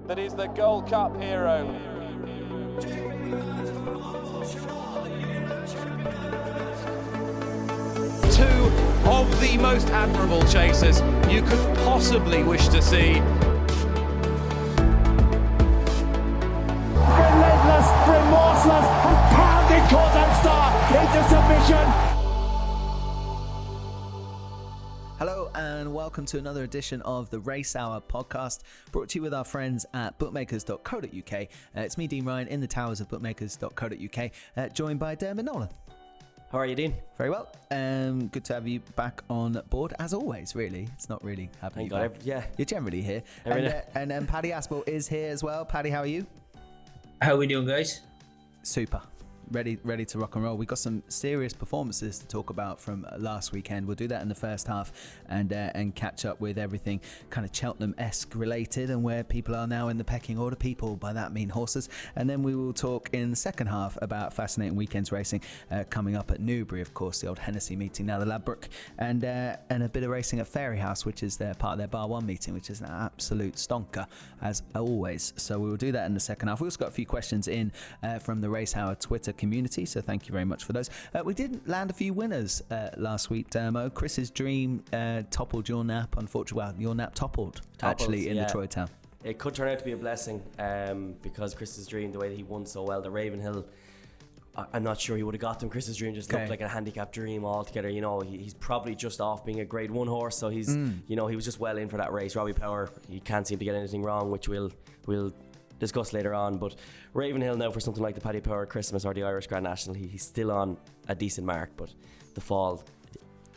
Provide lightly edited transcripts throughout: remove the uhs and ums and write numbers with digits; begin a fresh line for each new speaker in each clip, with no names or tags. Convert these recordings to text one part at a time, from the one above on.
that is the Gold Cup hero. Two of the most admirable chasers you could possibly wish to see.
Relentless, remorseless, and pounding Cordon Star into submission.
Hello and welcome to another edition of the Racehour podcast, brought to you with our friends at bookmakers.co.uk. It's me, Dean Ryan, in the towers of bookmakers.co.uk, joined by Diarmuid Nolan.
How are you, Dean?
Very well. Good to have you back on board, as always, really. It's not really having you back.
Yeah.
You're generally here. And Paddy Aspell is here as well. Paddy, how are you?
How are we doing, guys?
Super. Ready to rock and roll. We got some serious performances to talk about from last weekend. We'll do that in the first half and catch up with everything kind of Cheltenham-esque related and where people are now in the pecking order. People, by that mean horses. And then we will talk in the second half about fascinating weekends racing coming up at Newbury, of course, the old Hennessy meeting, now the Ladbrokes, and a bit of racing at Fairyhouse, which is their part of their Bar 1 meeting, which is an absolute stonker as always. So we will do that in the second half. We also got a few questions in from the Racehour Twitter community, so thank you very much for those. We did land a few winners last week, Dermo. Chris's dream toppled your nap, unfortunately. Well, your nap toppled actually in the Troy Town.
It could turn out to be a blessing because Chris's dream, the way that he won so well, the Ravenhill, I'm not sure he would have got them. Chris's dream just looked like a handicap dream altogether. You know, he's probably just off being a grade 1 horse, so he's you know, he was just well in for that race. Robbie Power, he can't seem to get anything wrong, which we'll discuss later on. But Ravenhill now, for something like the Paddy Power Christmas or the Irish Grand National, he's still on a decent mark, but the fall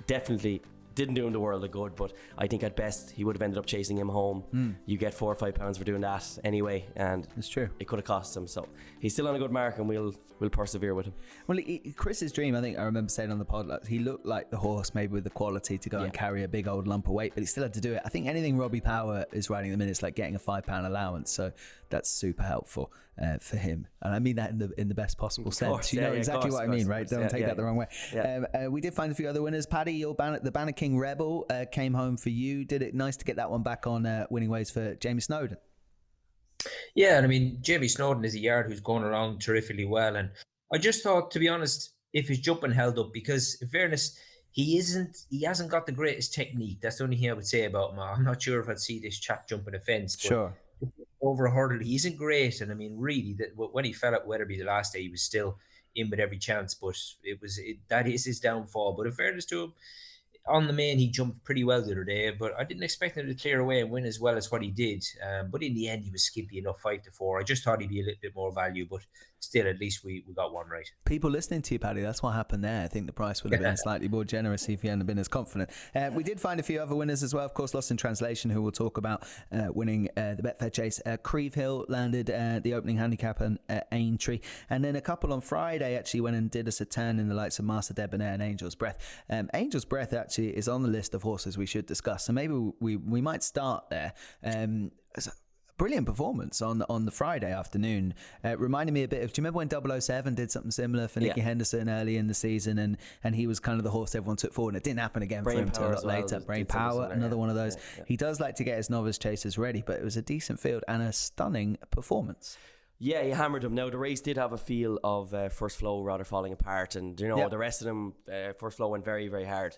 definitely didn't do him the world of good. But I think at best he would have ended up chasing him home. You get £4 or £5 for doing that anyway, and
it's true,
it could have cost him. So he's still on a good mark, and we'll persevere with him.
Well, Chris's dream, I think I remember saying on the pod, like, he looked like the horse maybe with the quality to go and carry a big old lump of weight, but he still had to do it. I think anything Robbie Power is riding at the minute is like getting a £5 allowance, so that's super helpful for him, and I mean that in the best possible sense. You know exactly what I mean, right? Don't take that the wrong way. We did find a few other winners. Paddy, the Banner King Rebel came home for you. Did it nice to get that one back on winning ways for Jamie Snowden.
Yeah, and I mean, Jamie Snowden is a yard who's going along terrifically well, and I just thought, to be honest, if his jumping held up, because in fairness, he hasn't got the greatest technique. That's the only thing I would say about him. I'm not sure if I'd see this chap jumping a fence.
Sure.
Over a hurdle, he isn't great, and I mean, really, that when he fell at Wetherby the last day, he was still in with every chance, but that is his downfall. But in fairness to him, on the main, he jumped pretty well the other day, but I didn't expect him to clear away and win as well as what he did. But in the end, he was skimpy enough, 5-4. I just thought he'd be a little bit more value, but still, at least we got one right.
People listening to you, Paddy, that's what happened there. I think the price would have been slightly more generous if he hadn't been as confident. We did find a few other winners as well. Of course, Lostintranslation, who we'll talk about, winning the Betfair Chase. Creve Hill landed the opening handicap at Aintree. And then a couple on Friday actually went and did us a turn in the likes of Master Debonair and Angel's Breath. Angel's Breath actually is on the list of horses we should discuss. So maybe we might start there. Brilliant performance on the Friday afternoon. Reminded me a bit of, do you remember when 007 did something similar for Nicky Henderson early in the season, and he was kind of the horse everyone took forward, and it didn't happen again for him until a lot later. Brain Power, another one of those. He does like to get his novice chasers ready, but it was a decent field and a stunning performance. Yeah,
he hammered him. Now, the race did have a feel of First Flow rather falling apart, and the rest of them, First Flow went very, very hard.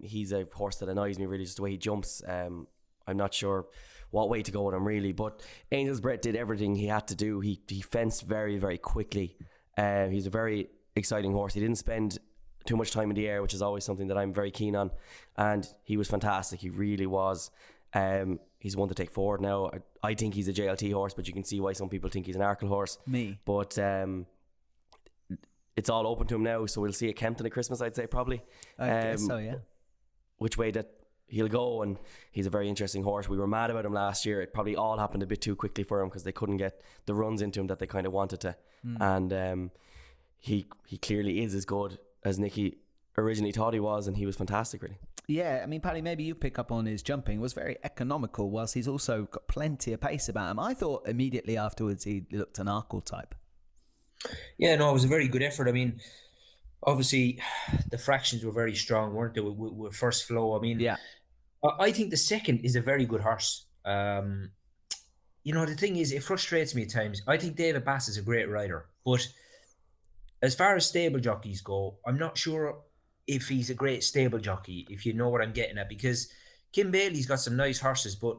He's a horse that annoys me, really, just the way he jumps. I'm not sure what way to go with him, really, but Angel's Breath did everything he had to do. He fenced very, very quickly. He's a very exciting horse. He didn't spend too much time in the air, which is always something that I'm very keen on, and he was fantastic. He really was. He's one to take forward now. I think he's a JLT horse, but you can see why some people think he's an Arkle horse.
Me.
But it's all open to him now, so we'll see at Kempton at Christmas, I'd say, probably.
I guess so, yeah.
Which way that he'll go, and he's a very interesting horse. We were mad about him last year. It probably all happened a bit too quickly for him because they couldn't get the runs into him that they kind of wanted to. And he clearly is as good as Nicky originally thought he was, and he was fantastic, really.
Yeah, I mean, Paddy, maybe you pick up on his jumping. It was very economical, whilst he's also got plenty of pace about him. I thought immediately afterwards he looked an Arkle type.
Yeah, no, it was a very good effort. I mean, obviously, the fractions were very strong, weren't they, with First Flow? I mean,
yeah.
I think the second is a very good horse. the thing is, it frustrates me at times. I think David Bass is a great rider, but as far as stable jockeys go, I'm not sure if he's a great stable jockey, if you know what I'm getting at, because Kim Bailey's got some nice horses, but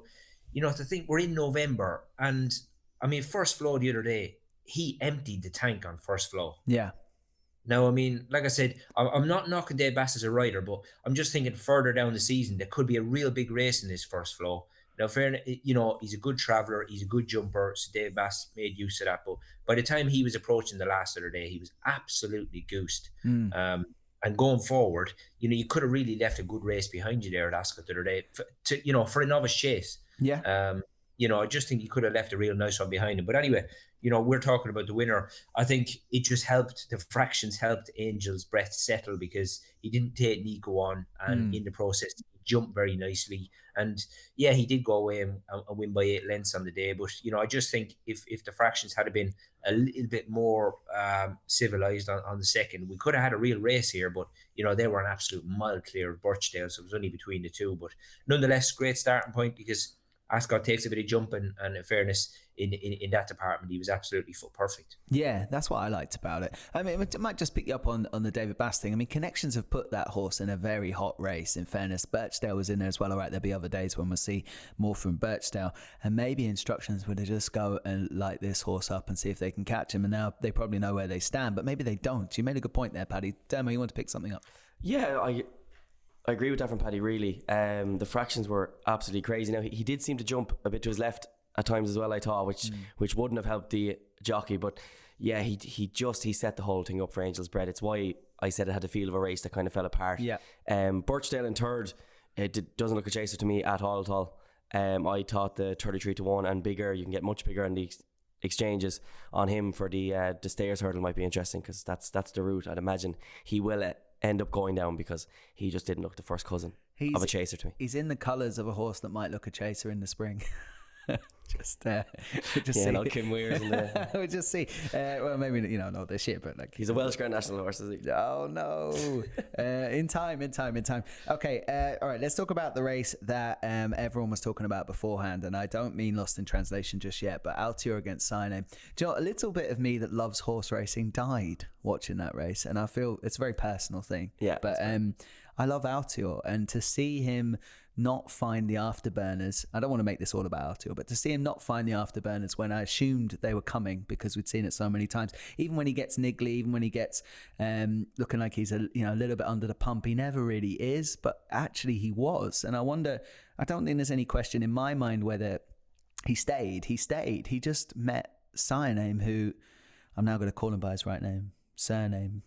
to think we're in November, and I mean, First Flow the other day, he emptied the tank on First Flow.
Yeah.
Now, I mean, like I said, I'm not knocking Dave Bass as a rider, but I'm just thinking further down the season, there could be a real big race in this First Flow. Now, fair, he's a good traveller, he's a good jumper, so Dave Bass made use of that. But by the time he was approaching the last other day, he was absolutely goosed. And going forward, you could have really left a good race behind you there at Ascot the other day, for a novice chase.
Yeah.
I just think you could have left a real nice one behind him. But anyway, we're talking about the winner. I think it just helped, the fractions helped Angel's breath settle because he didn't take Nico on, and in the process, he jumped very nicely. And yeah, he did go away and win by 8 lengths on the day. But, I just think if the fractions had been a little bit more civilised on the second, we could have had a real race here. But, they were an absolute mile clear of Birchdale, so it was only between the two. But nonetheless, great starting point because Ascot takes a bit of jumping, and in fairness, in that department, he was absolutely foot perfect.
Yeah, that's what I liked about it. I mean, it might just pick you up on the David Bass thing. I mean, Connections have put that horse in a very hot race, in fairness. Birchdale was in there as well. All right, there'll be other days when we'll see more from Birchdale. And maybe Instructions would just go and light this horse up and see if they can catch him. And now they probably know where they stand, but maybe they don't. You made a good point there, Paddy. Dermo, you want to pick something up?
Yeah, I agree with that from Paddy, really. The fractions were absolutely crazy. Now, he did seem to jump a bit to his left at times as well, I thought, which wouldn't have helped the jockey. But yeah, he set the whole thing up for Angel's Bread. It's why I said it had the feel of a race that kind of fell apart. Yeah. Birchdale in third, doesn't look a chaser to me at all. I thought the 33-1 and bigger, you can get much bigger in the exchanges on him for the stayers hurdle might be interesting, because that's the route I'd imagine he will end up going down, because he just didn't look the first cousin of a chaser to me.
He's in the colours of a horse that might look a chaser in the spring. just
see. No Kim Weir's in there.
We'll just see. Well, maybe not this year, but
he's a Welsh Grand National horse, is he?
Oh no! In time. Okay. All right. Let's talk about the race that everyone was talking about beforehand, and I don't mean Lost in Translation just yet, but Altior against Cyrname. Do you know, a little bit of me that loves horse racing died watching that race, and I feel it's a very personal thing.
Yeah.
But I love Altior, and to see him not find the afterburners, I don't want to make this all about Altior, but to see him not find the afterburners when I assumed they were coming because we'd seen it so many times, even when he gets niggly, even when he gets looking like he's a little bit under the pump, he never really is, but actually he was. And I wonder, I don't think there's any question in my mind whether he stayed. He just met Cyrname, who I'm now going to call him by his right name, Cyrname,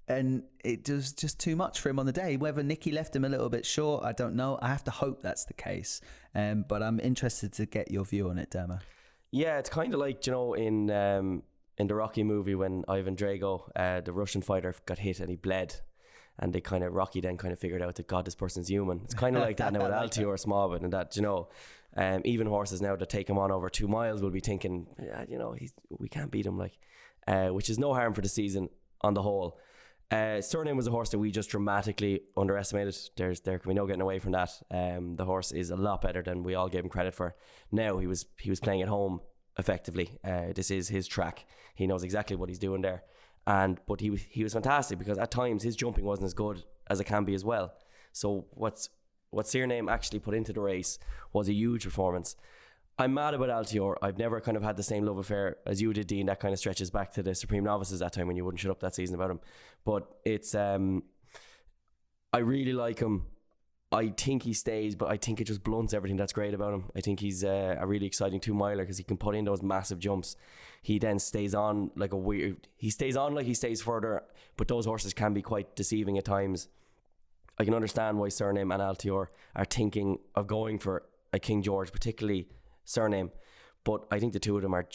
and it was just too much for him on the day. Whether Nicky left him a little bit short, I don't know. I have to hope that's the case. But I'm interested to get your view on it, Dermo.
Yeah, it's kind of like, in the Rocky movie when Ivan Drago, the Russian fighter, got hit and he bled. And they Rocky then figured out that, God, this person's human. It's kind of like that now with Altior Smallwood, and that, even horses now that take him on over 2 miles will be thinking, we can't beat him, which is no harm for the season on the whole. Cyrname was a horse that we just dramatically underestimated. There can be no getting away from that. The horse is a lot better than we all gave him credit for. Now he was playing at home effectively. This is his track. He knows exactly what he's doing there. But he was fantastic, because at times his jumping wasn't as good as it can be as well. So what Cyrname actually put into the race was a huge performance. I'm mad about Altior. I've never had the same love affair as you did, Dean. That stretches back to the Supreme Novices that time when you wouldn't shut up that season about him. But it's I really like him. I think he stays, but I think it just blunts everything that's great about him. I think he's a really exciting 2-miler because he can put in those massive jumps. He then stays on like he stays further, but those horses can be quite deceiving at times. I can understand why Cyrname and Altior are thinking of going for a King George, particularly Cyrname, but I think the two of them are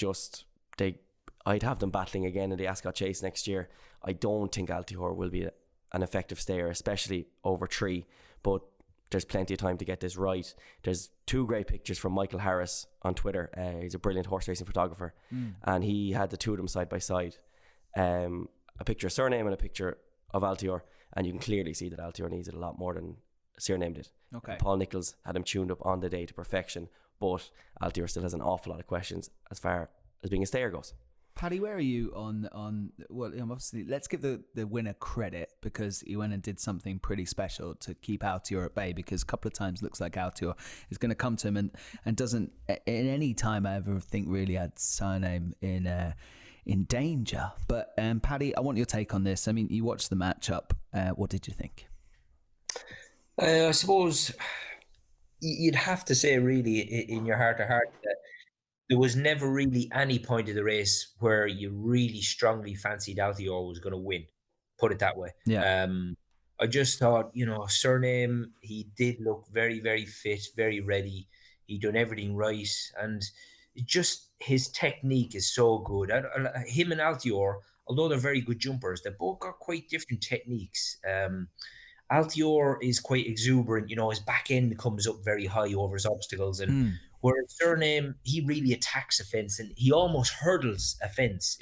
I'd have them battling again in the Ascot Chase next year. I don't think Altior will be an effective stayer, especially over 3, but there's plenty of time to get this right. There's 2 great pictures from Michael Harris on Twitter. He's a brilliant horse racing photographer, and he had the two of them side by side, a picture of Cyrname and a picture of Altior, and you can clearly see that Altior needs it a lot more than Cyrname did.
Okay.
Paul Nicholls had him tuned up on the day to perfection, but Altior still has an awful lot of questions as far as being a stayer goes.
Paddy, where are you on well, obviously, let's give the winner credit because he went and did something pretty special to keep Altior at bay, because a couple of times looks like Altior is going to come to him and doesn't in any time I ever think really had Cyrname in danger. But Paddy, I want your take on this. I mean, you watched the matchup. What did you think?
I suppose you'd have to say really in your heart to heart that there was never really any point of the race where you really strongly fancied Altior was going to win. Put it that way.
Yeah.
I just thought, Cyrname, he did look very, very fit, very ready. He'd done everything right. And just his technique is so good. Him and Altior, although they're very good jumpers, they both got quite different techniques. Altior is quite exuberant. His back end comes up very high over his obstacles. And whereas Cyrname, he really attacks a fence and he almost hurdles a fence.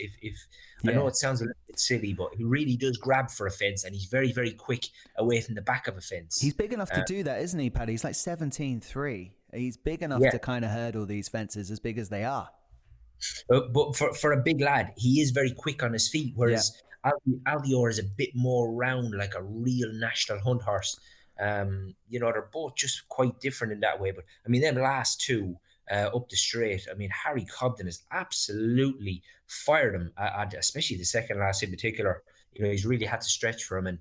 I know it sounds a little bit silly, but he really does grab for a fence and he's very, very quick away from the back of a fence.
He's big enough to do that, isn't he, Paddy? He's like 17'3". He's big enough to kind of hurdle these fences as big as they are.
But for a big lad, he is very quick on his feet, whereas Altior is a bit more round, like a real national hunt horse. They're both just quite different in that way. But I mean, them last two up the straight, I mean, Harry Cobden has absolutely fired him, especially the second last in particular. He's really had to stretch for him, and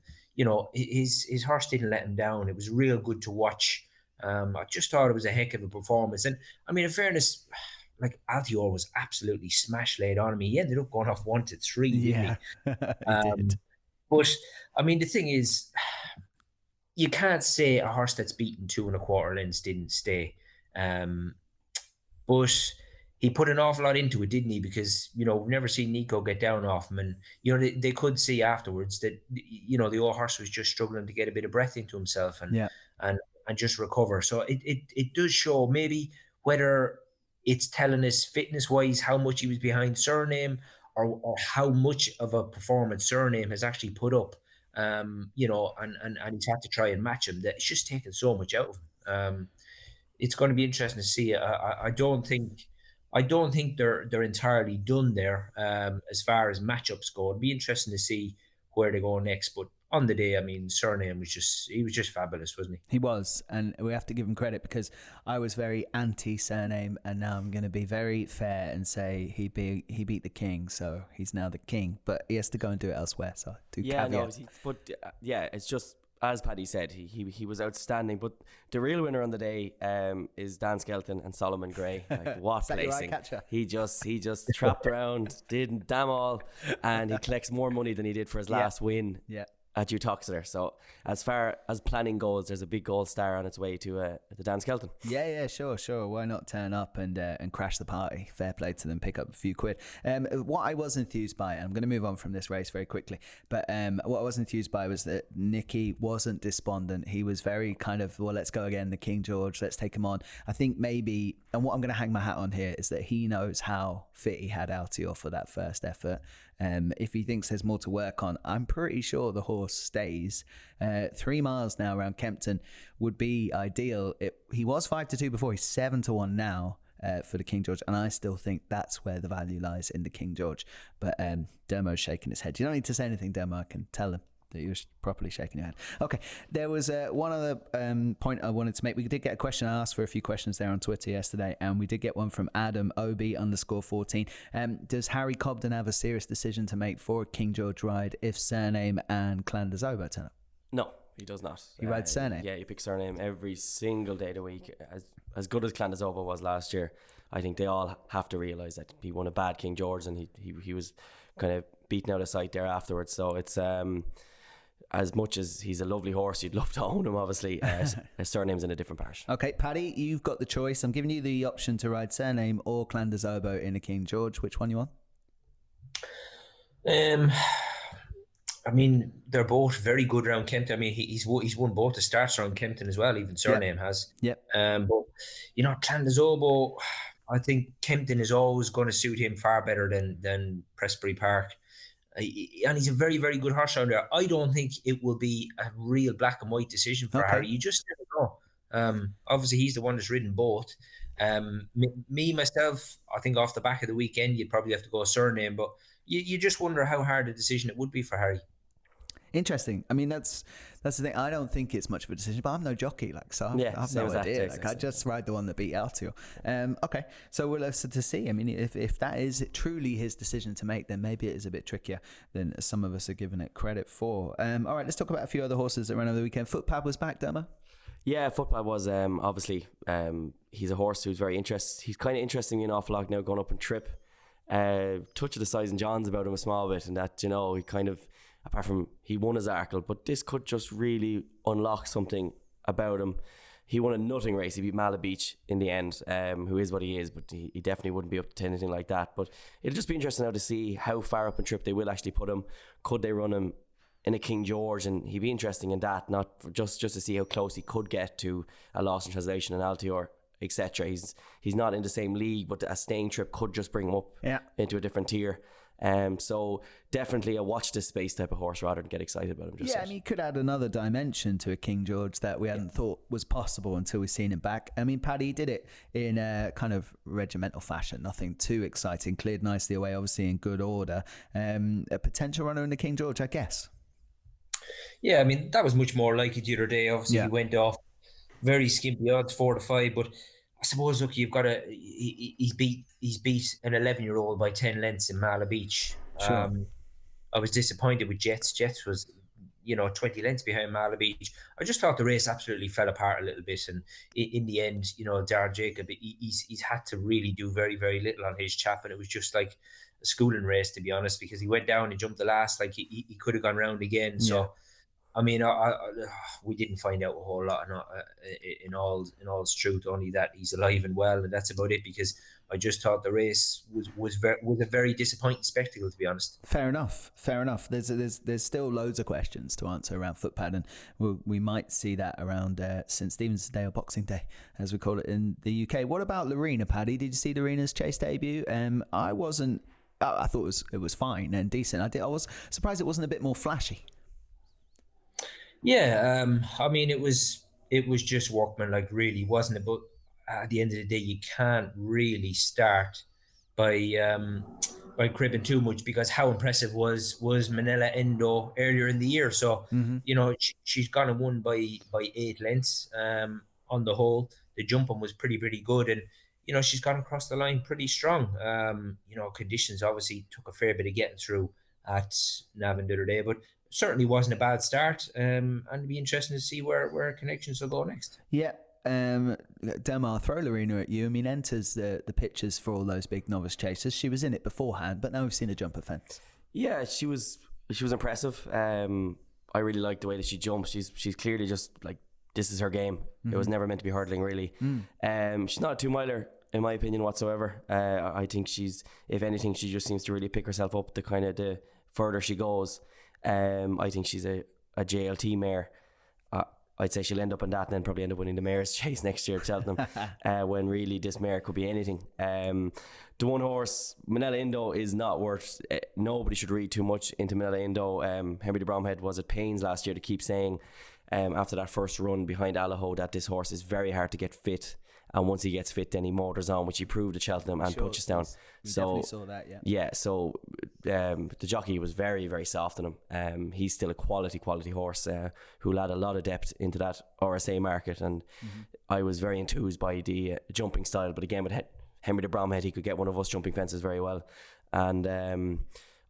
his horse didn't let him down. It was real good to watch. I just thought it was a heck of a performance, and I mean, in fairness, like Altior was absolutely smash laid on him. He ended up going off 1-3, didn't he?
He did.
But I mean, the thing is, you can't say a horse that's beaten 2 1/4 lengths didn't stay. But he put an awful lot into it, didn't he? Because, we've never seen Nico get down off him. And, they could see afterwards that, the old horse was just struggling to get a bit of breath into himself and just recover. So it does show maybe whether it's telling us fitness-wise how much he was behind Cyrname or how much of a performance Cyrname has actually put up. And he's had to try and match him. That it's just taken so much out of him. It's going to be interesting to see. I don't think they're entirely done there as far as matchups go. It'd be interesting to see where they go next. But on the day, I mean, Cyrname was just fabulous, wasn't he?
He was, and we have to give him credit because I was very anti Cyrname, and now I'm going to be very fair and say he beat the king, so he's now the king. But he has to go and do it elsewhere. So
it's just as Paddy said, he was outstanding. But the real winner on the day is Dan Skelton and Solomon Gray. Like, what placing! He just trapped around, did damn all, and he collects more money than he did for his last win. Yeah. At Uttoxeter. So as far as planning goes, there's a big gold star on its way to the Dan Skelton.
Yeah, sure. Why not turn up and crash the party? Fair play to them, pick up a few quid. What I was enthused by, and I'm going to move on from this race very quickly, but what I was enthused by was that Nicky wasn't despondent. He was very kind of, well, let's go again, the King George, let's take him on. I think maybe, and what I'm going to hang my hat on here is that he knows how fit he had Altior for that first effort. If he thinks there's more to work on, I'm pretty sure the horse stays. 3 miles now around Kempton would be ideal. He was 5-2 before. He's 7-1 now for the King George, and I still think that's where the value lies in the King George. But Dermo's shaking his head. You don't need to say anything, Dermo. I can tell him that you're properly shaking your head. Okay, there was one other point I wanted to make. We did get a question. I asked for a few questions there on Twitter yesterday, and we did get one from Adam OB_14. Does Harry Cobden have a serious decision to make for a King George ride if Cyrname and Clandazobo turn up?
No, he does not.
He rides Cyrname?
Yeah, he picks Cyrname every single day of the week. As good as Clandazobo was last year, I think they all have to realise that he won a bad King George, and he was kind of beaten out of sight there afterwards. So it's as much as he's a lovely horse, you'd love to own him, obviously. Cyrname's in a different parish.
Okay, Paddy, you've got the choice. I'm giving you the option to ride Cyrname or Clandazobo in a King George. Which one you want?
I mean, they're both very good around Kempton. I mean, he's won both the starts around Kempton as well. Even Cyrname has. Yep. But Clandazobo, I think Kempton is always going to suit him far better than Prestbury Park. And he's a very, very good horse around there. I don't think it will be a real black and white decision for Harry. You just never know. Obviously, he's the one that's ridden both. Myself, I think off the back of the weekend, you'd probably have to go Cyrname, but you just wonder how hard a decision it would be for Harry.
Interesting. I mean, that's the thing. I don't think it's much of a decision, but I'm no jockey, so I've no idea. I just ride the one that beat Altior. Okay, so we'll have to see. I mean, if that is truly his decision to make, then maybe it is a bit trickier than some of us are giving it credit for. All right, let's talk about a few other horses that ran over the weekend. Footpad was back, Dermo?
Yeah, Footpad was obviously he's a horse who's very interesting. He's kind of interesting in an awful lot now, going up and trip. Touch of the size and John's about him a small bit, and that, he kind of, apart from he won his Arkle, but this could just really unlock something about him. He won a nutting race. He beat Malabeach in the end, who is what he is, but he definitely wouldn't be up to anything like that. But it'll just be interesting now to see how far up and trip they will actually put him. Could they run him in a King George? And he'd be interesting in that, not just to see how close he could get to a Lostintranslation and Altior, etc. He's not in the same league, but a staying trip could just bring him up into a different tier. So definitely a watch this space type of horse rather than get excited about him.
I mean, he could add another dimension to a King George that we hadn't thought was possible until we've seen him back. I mean, Paddy did it in a kind of regimental fashion, nothing too exciting, cleared nicely away, obviously in good order. A potential runner in the King George, I guess.
Yeah, I mean, that was much more like it the other day. Obviously, he went off very skimpy odds, 4-5, but I suppose, look, you've got to. He's beat an 11-year-old by 10 lengths in Malabeach.
Sure.
I was disappointed with Jets. Jets was, 20 lengths behind Malabeach. I just thought the race absolutely fell apart a little bit, and in the end, Darren Jacob, he's had to really do very, very little on his chap, and it was just like a schooling race, to be honest, because he went down and jumped the last. Like he could have gone round again. So. I mean, we didn't find out a whole lot in all's truth, only that he's alive and well, and that's about it, because I just thought the race was a very disappointing spectacle, to be honest.
Fair enough. There's still loads of questions to answer around Footpad, and we might see that around St. Stephen's Day or Boxing Day, as we call it in the UK. What about Lorena, Paddy? Did you see Lorena's chase debut? I wasn't. I thought it was fine and decent. I was surprised it wasn't a bit more flashy.
Yeah, I mean, it was just workmanlike, really, wasn't it? But at the end of the day, you can't really start by cribbing too much, because how impressive was Manila Endo earlier in the year. So she's gone and won by 8 lengths on the whole. The jumping was pretty good, and she's gone across the line pretty strong. Conditions obviously took a fair bit of getting through at Navan the other day, but certainly wasn't a bad start, and it'd be interesting to see where Connections will go next.
Yeah. Dermo, I'll throw Lorena at you. I mean, enters the pictures for all those big novice chasers. She was in it beforehand, but now we've seen her jump a fence.
Yeah, she was impressive. I really liked the way that she jumps. She's clearly just like, this is her game. It was never meant to be hurdling, really. She's not a 2-miler, in my opinion, whatsoever. I think if anything, she just seems to really pick herself up the further she goes. I think she's a JLT mare. I'd say she'll end up on that and then probably end up winning the mare's chase next year at Cheltenham, when really this mare could be anything. The one horse, Manila Indo, is not worth. Nobody should read too much into Manila Indo. Henry de Bromhead was at pains last year to keep saying, after that first run behind Allaho, that this horse is very hard to get fit. And once he gets fit, then he motors on, which he proved at Cheltenham and Punchestown.
We definitely saw that, yeah.
Yeah, so the jockey was very, very soft on him. He's still a quality horse who'll add a lot of depth into that RSA market. And I was very enthused by the jumping style. But again, with Henry de Bromhead, he could get one of us jumping fences very well. And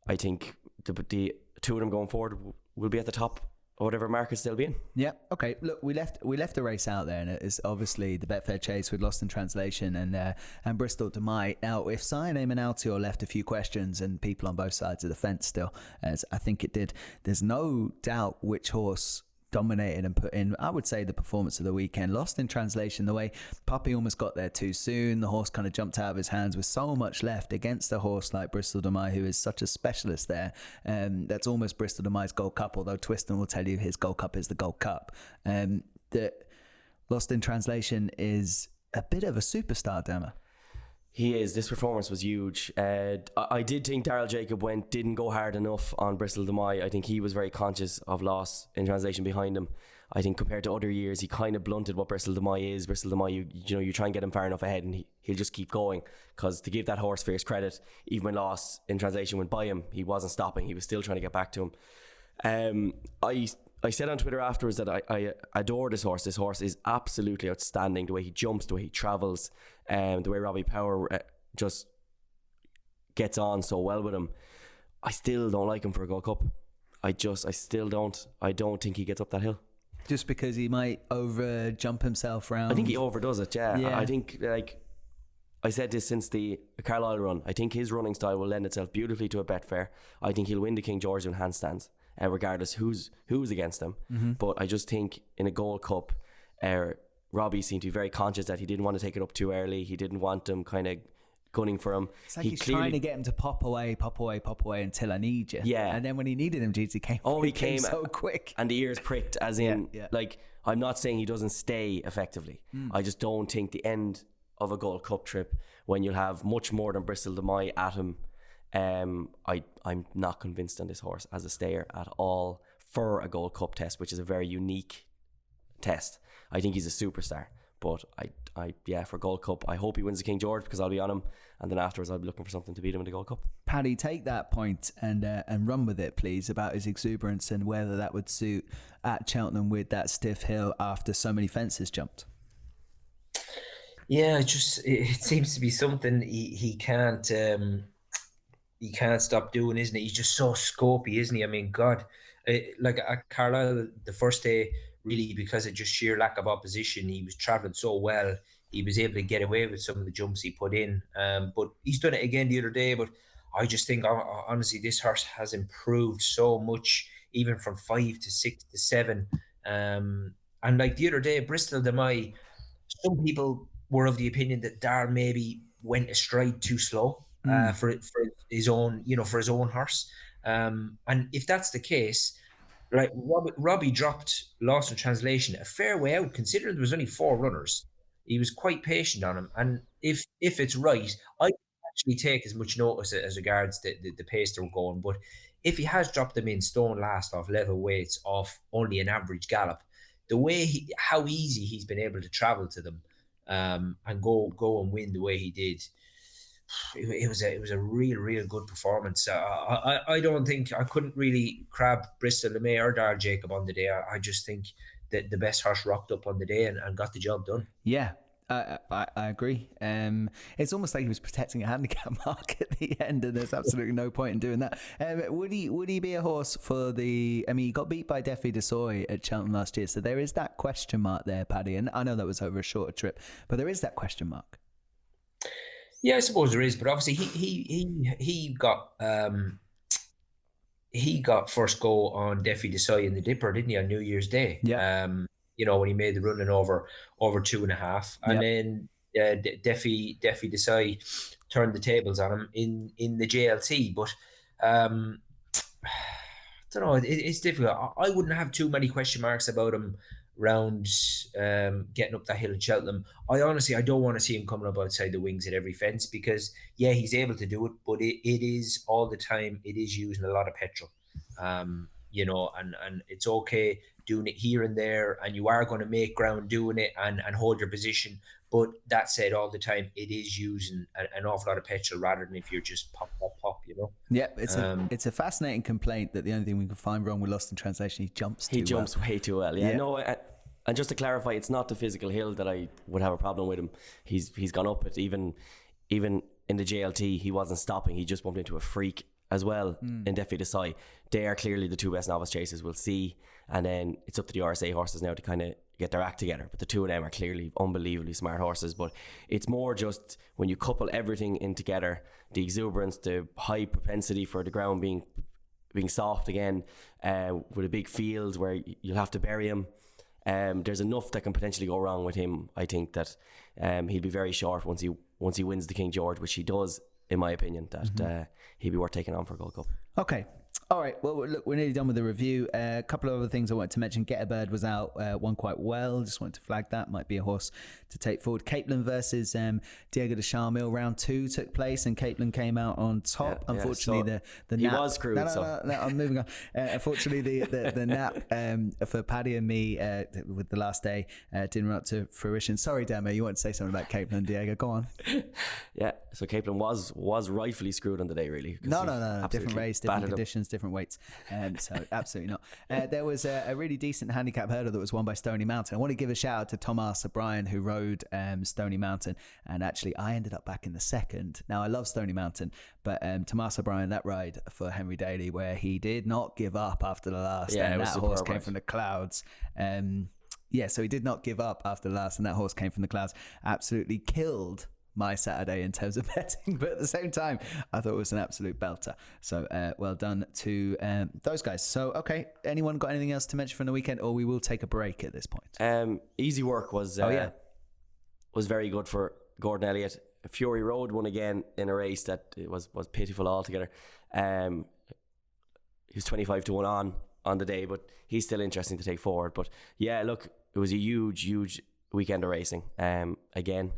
I think the two of them going forward will be at the top or whatever markets they'll be in.
Yeah, okay. Look, we left the race out there, and it is obviously the Betfair Chase with Lostintranslation and Bristol de Mai. Now, if Cyrname and Altior left a few questions and people on both sides of the fence still, as I think it did, there's no doubt which horse dominated and put in, I would say, the performance of the weekend. Lostintranslation, the way Puppy almost got there too soon, the horse kind of jumped out of his hands with so much left against a horse like Bristol de Mai, who is such a specialist there. That's almost Bristol de Mai's Gold Cup, although Twiston will tell you his Gold Cup is the Gold Cup. That Lostintranslation is a bit of a superstar, Dermo.
He is. This performance was huge. I did think Daryl Jacob didn't go hard enough on Bristol de Mai. I think he was very conscious of loss in translation behind him. I think compared to other years, he kind of blunted what Bristol de Mai is. Bristol de Mai, you try and get him far enough ahead, and he'll just keep going. Because to give that horse fierce credit, even when Lostintranslation went by him, he wasn't stopping. He was still trying to get back to him. I said on Twitter afterwards that I adore this horse. This horse is absolutely outstanding. The way he jumps, the way he travels, the way Robbie Power just gets on so well with him. I still don't like him for a Gold Cup. I still don't. I don't think he gets up that hill.
Just because he might over jump himself around.
I think he overdoes it, yeah. I think, like, I said this since the Carlisle run, I think his running style will lend itself beautifully to a Betfair. I think he'll win the King George in handstands, regardless who's against him. But I just think in a Gold Cup, Robbie seemed to be very conscious that he didn't want to take it up too early. He didn't want him kind of gunning for him.
It's like he's trying to get him to pop away until I need you.
Yeah.
And then when he needed him, he came. He came so quick.
And the ears pricked, as in, like, I'm not saying he doesn't stay effectively. I just don't think the end of a Gold Cup trip, when you'll have much more than Bristol de Mai at him, I'm not convinced on this horse as a stayer at all for a Gold Cup test, which is a very unique test. I think he's a superstar. But for Gold Cup, I hope he wins the King George, because I'll be on him, and then afterwards I'll be looking for something to beat him in the Gold Cup.
Paddy, take that point and run with it, please, about his exuberance and whether that would suit at Cheltenham with that stiff hill after so many fences jumped.
Yeah, it seems to be something he can't stop doing, isn't it? He's just so scopy, isn't he? I mean, God, like at Carlisle the first day, really, because of just sheer lack of opposition, he was travelling so well. He was able to get away with some of the jumps he put in. But he's done it again the other day. But I just think, honestly, this horse has improved so much, even from 5 to 6 to 7. And like the other day, Bristol de Mai, some people were of the opinion that Dar maybe went a stride too slow for his own, for his own horse. And if that's the case, like Robbie dropped Lostintranslation a fair way out, considering there was only 4 runners. He was quite patient on him, and if it's right, I actually take as much notice as regards the pace they were going. But if he has dropped them in stone last off level weights off only an average gallop, the way how easy he's been able to travel to them and go and win the way he did, it was a real good performance. I don't think I couldn't really crab Bristol de Mai or Dar Jacob on the day. I just think that the best horse rocked up on the day and got the job done.
Yeah, I agree. It's almost like he was protecting a handicap mark at the end, and there's absolutely no point in doing that. Would he be a horse for the? I mean, he got beat by Defi de Soy at Cheltenham last year, so there is that question mark there, Paddy. And I know that was over a shorter trip, but there is that question mark.
Yeah, I suppose there is, but obviously he got first go on Defi de Soy in the Dipper, didn't he, on New Year's Day?
Yeah.
When he made the running over 2.5, and then Defi de Soy turned the tables on him in the JLT. But I don't know, it's difficult. I wouldn't have too many question marks about him round getting up that hill in Cheltenham. I don't want to see him coming up outside the wings at every fence, because he's able to do it, but it is all the time, it is using a lot of petrol, and it's okay doing it here and there, and you are going to make ground doing it and hold your position, but that said, all the time it is using an awful lot of petrol rather than if you're just pop.
Yeah, it's a fascinating complaint that the only thing we can find wrong with Lostintranslation, he jumps
way too well. Yeah. No, and just to clarify, it's not the physical hill that I would have a problem with him. He's gone up it, even in the JLT, he wasn't stopping. He just bumped into a freak as well in Defi de Soy. They are clearly the 2 best novice chasers, we'll see, and then it's up to the RSA horses now to kind of get their act together. But the 2 of them are clearly unbelievably smart horses. But it's more just when you couple everything in together, the exuberance, the high propensity for the ground being soft again, with a big field where you'll have to bury him. There's enough that can potentially go wrong with him. I think that he'll be very short once he wins the King George, which he does, in my opinion, that he'll be worth taking on for a Gold Cup.
Okay, All right, well, look, we're nearly done with the review. A couple of other things I wanted to mention. Get a Bird was out, won quite well. Just wanted to flag that. Might be a horse to take forward. Capeland versus Diego de Charmille. Round 2 took place and Capeland came out on top.
Yeah,
Unfortunately, the
he
nap...
was screwed.
No, I'm moving on. Unfortunately, the nap for Paddy and me with the last day didn't run up to fruition. Sorry, Demo, you want to say something about Capeland, Diego? Go on.
Yeah, so Capeland was rightfully screwed on the day, really.
No. Different race, different conditions, different weights. So absolutely not. There was a really decent handicap hurdle that was won by Stony Mountain. I want to give a shout out to Thomas O'Brien, who rode Stony Mountain, and actually I ended up back in the second. Now I love Stony Mountain, but Thomas O'Brien, that ride for Henry Daly where he did not give up after the last, and that horse came from the clouds. So he did not give up after the last, and that horse came from the clouds. Absolutely killed my Saturday in terms of betting, but at the same time I thought it was an absolute belter. So well done to those guys. So okay, anyone got anything else to mention from the weekend, or we will take a break at this point?
Easy Work was very good for Gordon Elliott. Fury Road won again in a race that was pitiful altogether. He was 25 to 1 on the day, but he's still interesting to take forward. But yeah, look, it was a huge weekend of racing. Again,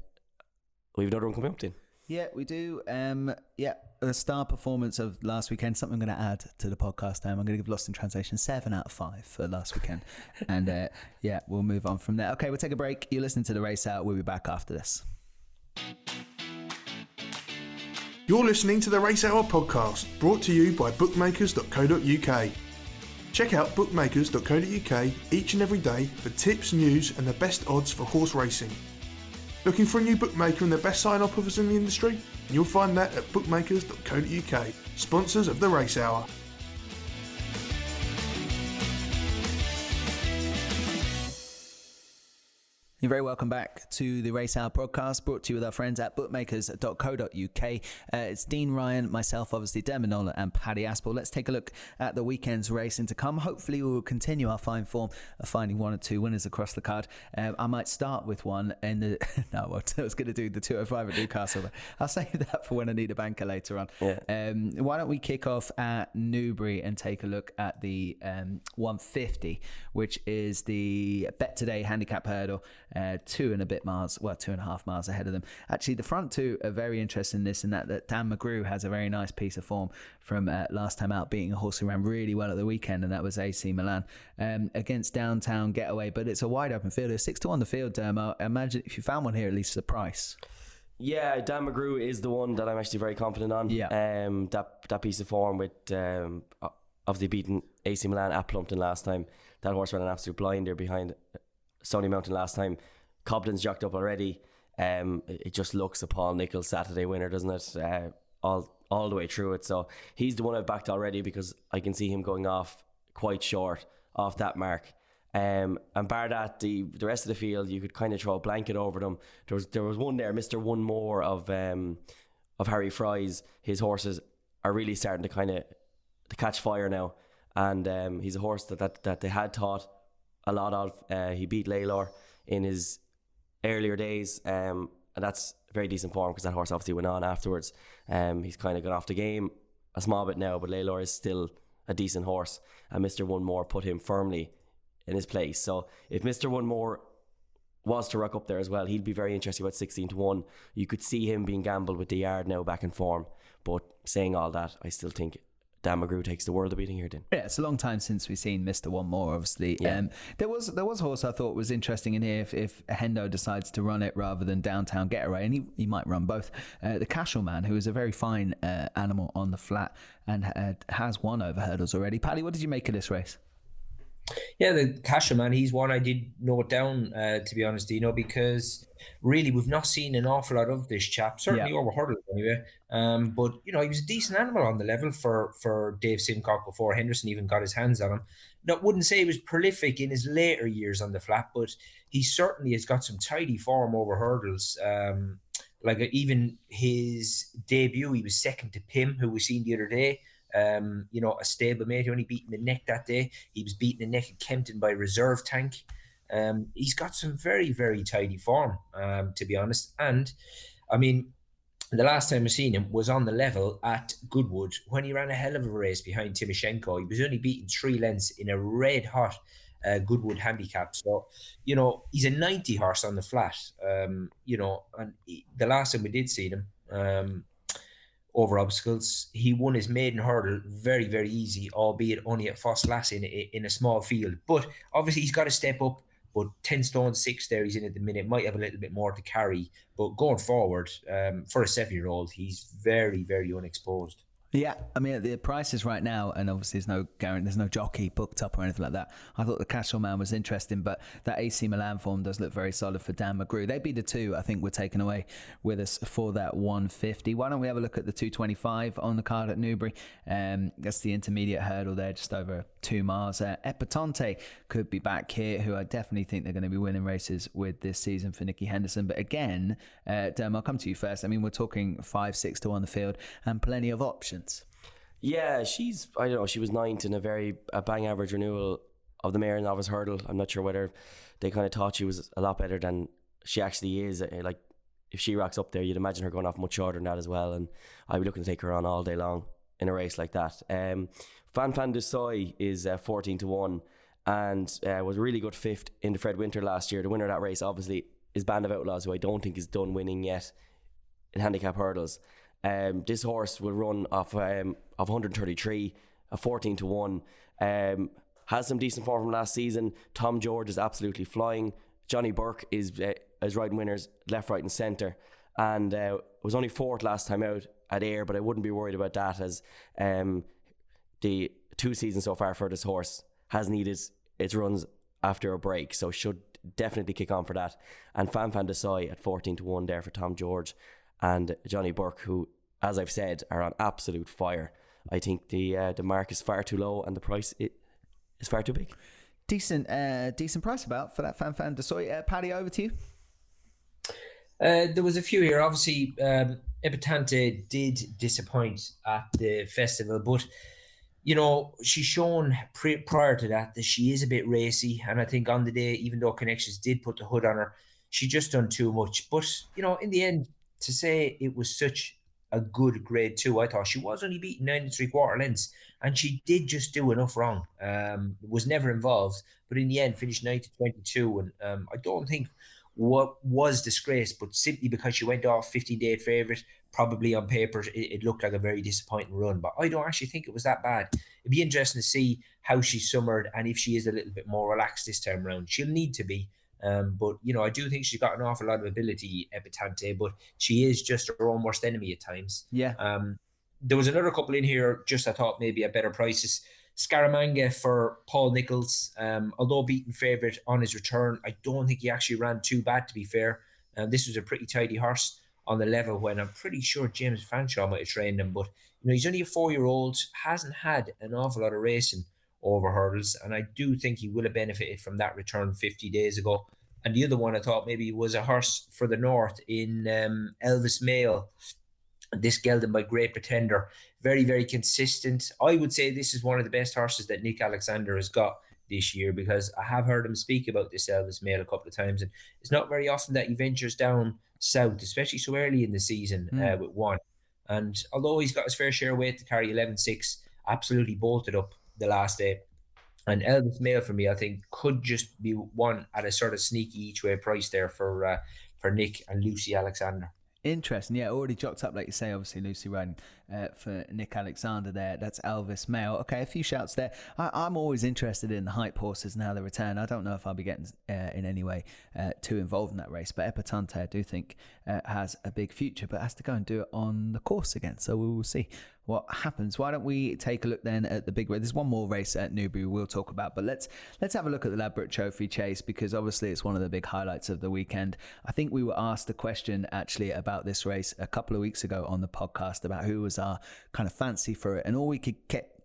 we have another one coming up then.
Yeah, we do. The star performance of last weekend, something I'm going to add to the podcast. I'm going to give Lost in Translation 7 out of 5 for last weekend. And we'll move on from there. Okay, we'll take a break. You're listening to The Race Hour. We'll be back after this.
You're listening to the Race Hour podcast, brought to you by bookmakers.co.uk. Check out bookmakers.co.uk each and every day for tips, news and the best odds for horse racing. Looking for a new bookmaker and the best sign-up offers in the industry? You'll find that at bookmakers.co.uk, sponsors of the Race Hour.
You're very welcome back to the Race Hour podcast, brought to you with our friends at bookmakers.co.uk. It's Dean Ryan, myself, obviously, Diarmuid Nolan and Paddy Aspell. Let's take a look at the weekend's racing to come. Hopefully we will continue our fine form of finding 1 or 2 winners across the card. I might start with one in the... I was going to do the 205 at Newcastle, but I'll save that for when I need a banker later on. Yeah. Why don't we kick off at Newbury and take a look at the 150, which is the Bet Today handicap hurdle. 2.5 miles ahead of them. Actually, the front two are very interested in this, in that Dan McGrew has a very nice piece of form from last time out, beating a horse who ran really well at the weekend, and that was AC Milan against Downtown Getaway. But it's a wide open field. It's 6-1 the field, Dermo. Imagine if you found one here, at least the price. Yeah,
Dan McGrew is the one that I'm actually very confident on.
Yeah.
That piece of form with obviously beating AC Milan at Plumpton last time. That horse ran an absolute blinder behind Stony Mountain last time. Cobden's jocked up already. It just looks a Paul Nicholls Saturday winner, doesn't it? All the way through it. So he's the one I've backed already, because I can see him going off quite short off that mark. And bar that, the rest of the field, you could kind of throw a blanket over them. There was one there, Mr. One More of Harry Fry's. His horses are really starting to kind of to catch fire now, and he's a horse that they had thought a lot of. He beat Laylor in his earlier days, and that's very decent form, because that horse obviously went on afterwards. He's kind of got off the game a small bit now, but Laylor is still a decent horse, and Mr. One More put him firmly in his place. So if Mr. One More was to rock up there as well, he'd be very interesting about 16-1. You could see him being gambled with the yard now back in form. But saying all that, I still think Dan McGrew takes the world of beating here, then. Yeah,
it's a long time since we've seen Mr. One More, obviously. Yeah. There was a horse I thought was interesting in here if Hendo decides to run it rather than Downtown Getaway, and he might run both. The Cashel Man, who is a very fine animal on the flat and has won over hurdles already. Paddy, what did you make of this race?
Yeah, the Cashel Man, he's one I did note down, to be honest, because really we've not seen an awful lot of this chap, certainly over hurdles anyway. But, he was a decent animal on the level for Dave Simcock before Henderson even got his hands on him. I wouldn't say he was prolific in his later years on the flat, but he certainly has got some tidy form over hurdles. Even his debut, he was second to Pim, who we seen the other day. A stablemate who only beaten the neck that day. He was beaten the neck at Kempton by Reserve Tank. He's got some very, very tidy form, to be honest. And, the last time I seen him was on the level at Goodwood when he ran a hell of a race behind Timoshenko. He was only beaten 3 lengths in a red hot Goodwood handicap. So, he's a 90 horse on the flat. And the last time we did see him over obstacles, he won his maiden hurdle very, very easy, albeit only at first class in a small field. But obviously he's got to step up. But 10 stone 6 there he's in at the minute, might have a little bit more to carry. But going forward, for a 7-year-old, he's very, very unexposed.
Yeah, I mean, the prices right now, and obviously there's no jockey booked up or anything like that. I thought the Cashel Man was interesting, but that AC Milan form does look very solid for Dan McGrew. They'd be the two I think we're taken away with us for that 150. Why don't we have a look at the 225 on the card at Newbury? That's the intermediate hurdle there, just over 2 miles. Epatante could be back here, who I definitely think they're going to be winning races with this season for Nicky Henderson. But again, Derm, I'll come to you first. I mean, we're talking 5-6 to 1 the field and plenty of options.
Yeah, she was 9th in a bang average renewal of the Mare Novice Hurdle. I'm not sure whether they kind of thought she was a lot better than she actually is. Like, if she rocks up there, you'd imagine her going off much shorter than that as well, and I'd be looking to take her on all day long in a race like that. Fan de Soy is 14 to 1 and was a really good 5th in the Fred Winter last year. The winner of that race obviously is Band of Outlaws, who I don't think is done winning yet in handicap hurdles. This horse will run off 133, a 14 to 1. Has some decent form from last season. Tom George is absolutely flying. Johnny Burke is riding winners left, right, and centre, and was only 4th last time out at Ayr, but I wouldn't be worried about that, as the 2 seasons so far for this horse has needed its runs after a break, so should definitely kick on for that. And Fan de Soy at 14 to 1 there for Tom George and Johnny Burke, who, as I've said, are on absolute fire. I think the mark is far too low and the price is far too big.
Decent price about for that Fan de Soy. Paddy, over to you.
There was a few here. Obviously, Epatante did disappoint at the festival, but she's shown prior to that she is a bit racy, and I think on the day, even though Connections did put the hood on her, she just done too much. But in the end, to say it was such a good grade 2, I thought she was only beaten 9 3/4 lengths, and she did just do enough wrong. Was never involved, but in the end finished 9 to 22, and I don't think what was disgraced, but simply because she went off 15-day favourite, probably on paper it looked like a very disappointing run. But I don't actually think it was that bad. It'd be interesting to see how she summered and if she is a little bit more relaxed this time around. She'll need to be. But I do think she's got an awful lot of ability, Epatante, but she is just her own worst enemy at times.
Yeah.
There was another couple in here, just I thought maybe at better prices. Scaramanga for Paul Nicholls, although beaten favourite on his return, I don't think he actually ran too bad, to be fair. This was a pretty tidy horse on the level when I'm pretty sure James Fanshawe might have trained him, but he's only a 4-year-old, hasn't had an awful lot of racing over hurdles, and I do think he will have benefited from that return 50 days ago. And the other one I thought maybe was a horse for the north in Elvis Mail, this gelded by Great Pretender. Very, very consistent. I would say this is one of the best horses that Nick Alexander has got this year, because I have heard him speak about this Elvis Mail a couple of times, and it's not very often that he ventures down south, especially so early in the season with one. And although he's got his fair share of weight to carry, 11.6, absolutely bolted up the last day. And Elvis Mail for me, I think, could just be one at a sort of sneaky each way price there for Nick and Lucy Alexander.
Interesting. Yeah, already jocked up, like you say, obviously Lucy riding for Nick Alexander there. That's Elvis Mail. Okay, a few shouts there. I'm always interested in the hype horses and how they return. I don't know if I'll be getting in any way too involved in that race, but Epatante I do think has a big future, but has to go and do it on the course again. So we will see what happens. Why don't we take a look then at the big race? There's one more race at Newbury we'll talk about, but let's have a look at the Ladbrokes Trophy Chase, because obviously it's one of the big highlights of the weekend. I think we were asked a question actually about this race a couple of weeks ago on the podcast about who was our kind of fancy for it, and all we could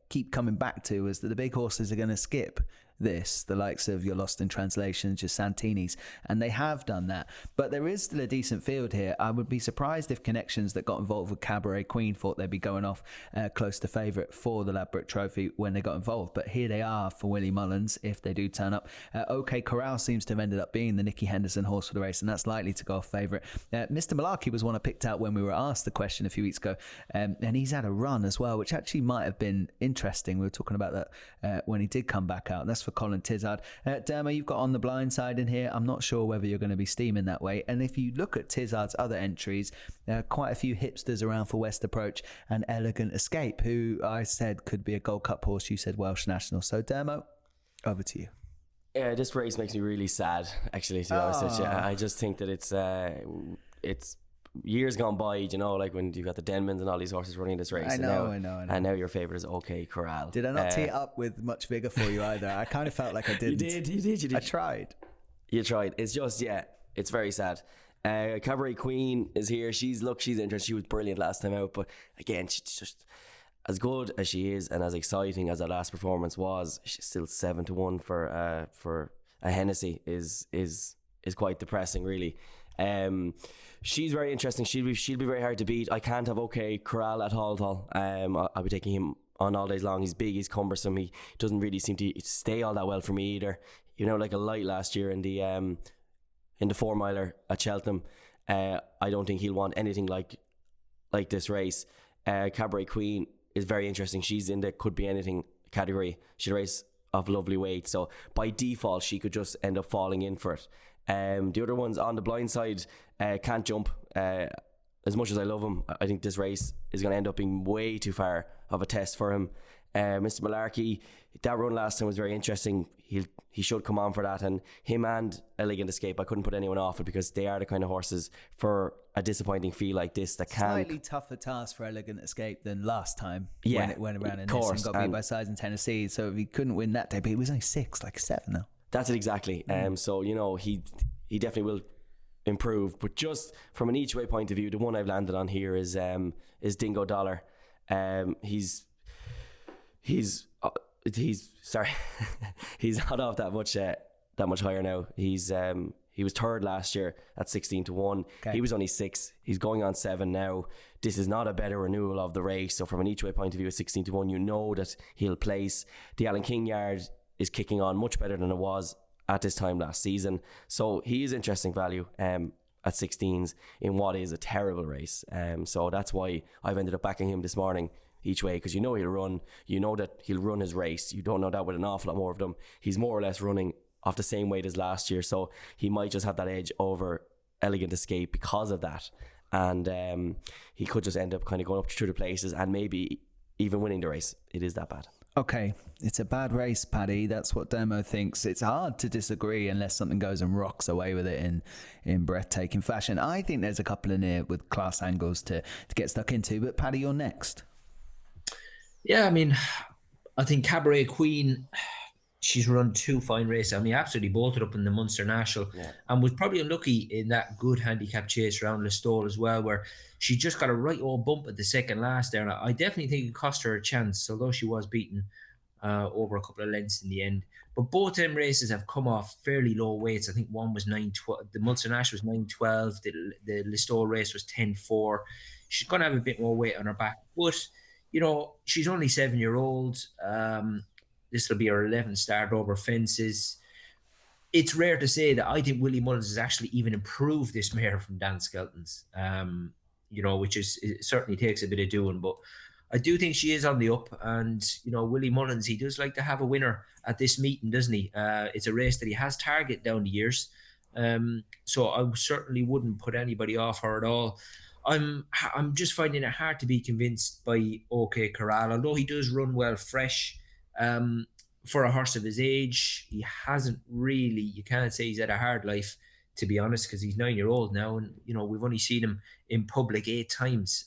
keep coming back to was that the big horses are going to skip this, the likes of your Lost in Translation, your Santini's, and they have done that. But there is still a decent field here. I would be surprised if Connections that got involved with Cabaret Queen thought they'd be going off close to favourite for the Ladbrokes Trophy when they got involved. But here they are for Willie Mullins if they do turn up. OK Corral seems to have ended up being the Nicky Henderson horse for the race, and that's likely to go off favourite. Mr. Malarkey was one I picked out when we were asked the question a few weeks ago, and he's had a run as well, which actually might have been interesting. We were talking about that when he did come back out, and that's for Colin Tizard. Dermo, you've got On the Blind Side in here. I'm not sure whether you're going to be steaming that way. And if you look at Tizard's other entries, quite a few hipsters around for West Approach and Elegant Escape, who I said could be a Gold Cup horse. You said Welsh National. So Dermo, over to you.
Yeah, this race makes me really sad, actually, to be honest with you. I just think that it's years gone by, you know, like when you've got the Denmans and all these horses running this race.
I know.
And now your favourite is OK Corral.
Did I not tee it up with much vigour for you either? I kind of felt like I didn't.
You did.
I tried.
You tried. It's just, it's very sad. Cabaret Queen is here. She's interesting. She was brilliant last time out, but again, she's just as good as she is and as exciting as her last performance was. She's still 7-1 for a Hennessy is quite depressing, really. She's very interesting. She'll be very hard to beat. I can't have OK Corral at all. I'll be taking him on all days long. He's big, he's cumbersome. He doesn't really seem to stay all that well for me either. You know, like a light last year in the 4 miler at Cheltenham. I don't think he'll want anything like this race. Cabaret Queen is very interesting. She's in the could be anything category. She'll race of lovely weight, so by default she could just end up falling in for it. The other ones On the Blind Side, Can't Jump. As much as I love him, I think this race is going to end up being way too far of a test for him. Mr. Malarkey, that run last time was very interesting. He should come on for that, and him and Elegant Escape, I couldn't put anyone off it because they are the kind of horses for a disappointing field like this that can
slightly tougher task for Elegant Escape than last time
when
it went around in
course,
this and got beat by Size in Tennessee. So if he couldn't win that day, but he was only 6, like 7 now.
That's it exactly. So you know he definitely will improve, but just from an each way point of view, the one I've landed on here is Dingo Dollar. He's sorry, he's not off that much higher now. He was third last year at 16-1. Okay. He was only 6. He's going on 7 now. This is not a better renewal of the race. So from an each way point of view at 16-1, you know that he'll place. The Alan King yard is kicking on much better than it was at this time last season. So he is interesting value at 16s in what is a terrible race. So that's why I've ended up backing him this morning each way, because you know he'll run. You know that he'll run his race. You don't know that with an awful lot more of them. He's more or less running off the same weight as last year, so he might just have that edge over Elegant Escape because of that, and he could just end up kind of going up through the places and maybe even winning the race. It is that bad.
Okay, it's a bad race, Paddy. That's what Dermo thinks. It's hard to disagree unless something goes and rocks away with it in breathtaking fashion. I think there's a couple in here with class angles to get stuck into, but Paddy, you're next.
Yeah, I mean, I think Cabaret Queen, she's run 2 fine races. I mean, absolutely bolted up in the Munster National, and was probably unlucky in that good handicap chase around Listowel as well, where she just got a right old bump at the second last there. And I definitely think it cost her a chance, although she was beaten over a couple of lengths in the end. But both them races have come off fairly low weights. I think one was 9-12. The Munster National was 9-12. The Listowel race was 10-4. She's going to have a bit more weight on her back, but you know, she's only 7-year-old. This will be her 11th start over fences. It's rare to say that I think Willie Mullins has actually even improved this mare from Dan Skelton's, you know, which is, it certainly takes a bit of doing, but I do think she is on the up. And, you know, Willie Mullins, he does like to have a winner at this meeting, doesn't he? It's a race that he has target down the years. So I certainly wouldn't put anybody off her at all. I'm just finding it hard to be convinced by OK Corral, although he does run well fresh. For a horse of his age, he hasn't really, you can't say he's had a hard life, to be honest, because he's 9-year-old now, and you know, we've only seen him in public 8 times,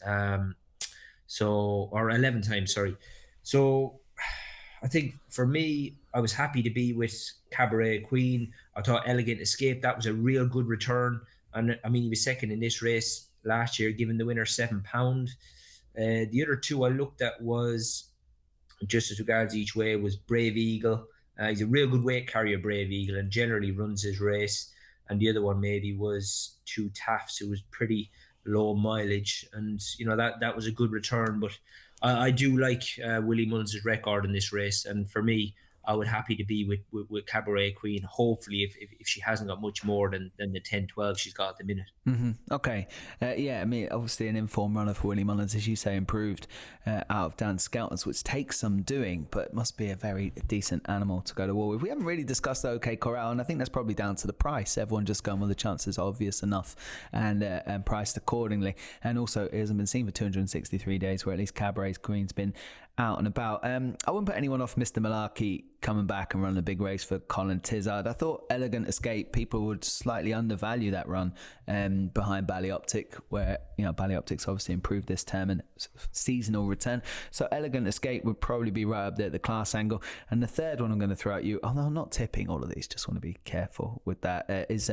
or 11 times, sorry. So I think for me, I was happy to be with Cabaret Queen. I thought Elegant Escape, that was a real good return, and I mean, he was second in this race last year, giving the winner £7. The other 2 I looked at was, just as regards each way, was Brave Eagle He's a real good weight carrier, Brave Eagle, and generally runs his race. And the other one maybe was Two Tafts, who was pretty low mileage, and that was a good return. But I do like Willie Mullins' record in this race, and for me, I would happy to be with Cabaret Queen. Hopefully, if she hasn't got much more than the 10-12 she's got at the minute.
Mm-hmm. Okay. I mean, obviously an informed runner for Willie Mullins, as you say, improved out of Dan Skelton's, which takes some doing, but must be a very decent animal to go to war with. We haven't really discussed the OK Corral, and I think that's probably down to the price. Everyone just going, well, the chances are obvious enough and priced accordingly. And also, it hasn't been seen for 263 days, where at least Cabaret Queen's been out and about. I wouldn't put anyone off Mr. Malarkey coming back and running a big race for Colin Tizard. I thought Elegant Escape, people would slightly undervalue that run behind Ballyoptic, where Ballyoptic's obviously improved this term and seasonal return. So Elegant Escape would probably be right up there at the class angle. And the third one I'm going to throw at you, although I'm not tipping all of these, just want to be careful with that, is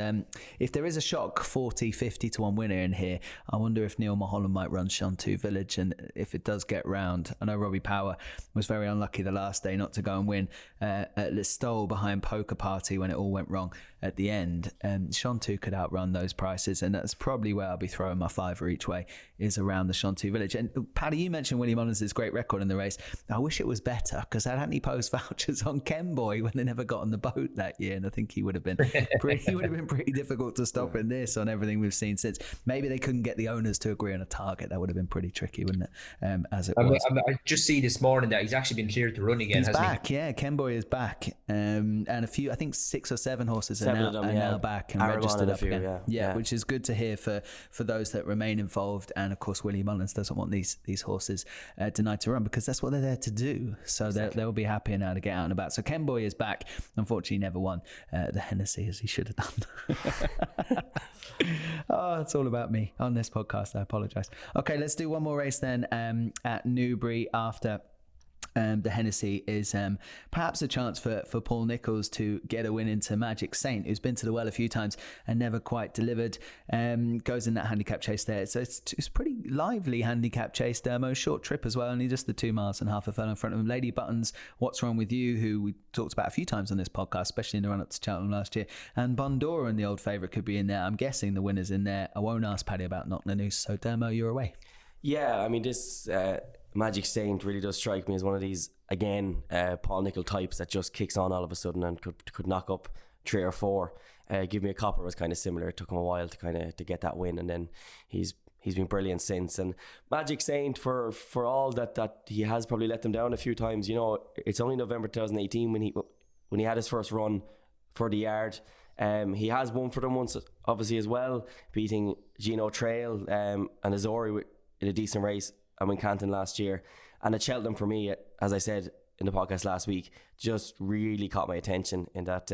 if there is a shock 40-50 to 1 winner in here, I wonder if Neil Mulholland might run Shantou Village, and if it does get round. I know Robbie Power was very unlucky the last day not to go and win at Listowel behind Poker Party when it all went wrong at the end. Shantou could outrun those prices, and that's probably where I'll be throwing my fiver each way, is around the Shantou Village. And Paddy, you mentioned Willie Mullins' great record in the race. I wish it was better, because I had any post vouchers on Kenboy when they never got on the boat that year, and I think he would have been pretty difficult to stop in this on everything we've seen since. Maybe they couldn't get the owners to agree on a target. That would have been pretty tricky, wouldn't it? As it was.
I just see this morning that he's actually been cleared to run again.
He's
hasn't
back,
he?
yeah. Kenboy is back, and a few, I think 6 or 7 horses are now back and registered up again. Yeah, which is good to hear for those that remain involved. And of course, Willie Mullins doesn't want these horses denied to run, because that's what they're there to do. So they'll be happy now to get out and about. So Kenboy is back. Unfortunately, never won the Hennessy as he should have done. Oh, it's all about me on this podcast. I apologise. Okay, let's do one more race then at Newbury after the Hennessy is perhaps a chance for Paul Nicholls to get a win into Magic Saint, who's been to the well a few times and never quite delivered. Goes in that handicap chase there. So it's pretty lively handicap chase, Dermo. Short trip as well, only just the 2 miles and half a furlong in front of him. Lady Buttons, What's Wrong With You, who we talked about a few times on this podcast, especially in the run-up to Cheltenham last year. And Bondora, and the old favourite, could be in there. I'm guessing the winner's in there. I won't ask Paddy about Knock the Noose. So Dermo, you're away.
Yeah, I mean, this Magic Saint really does strike me as one of these, again, Paul Nicol types that just kicks on all of a sudden and could knock up 3 or 4. Give Me a Copper was kind of similar. It took him a while to get that win, and then he's been brilliant since. And Magic Saint, for all that he has probably let them down a few times. It's only November 2018 when he had his first run for the yard. He has won for them once, obviously, as well, beating Gino Trail and Azori in a decent race at Wincanton last year. And at Cheltenham, for me, as I said in the podcast last week, just really caught my attention in that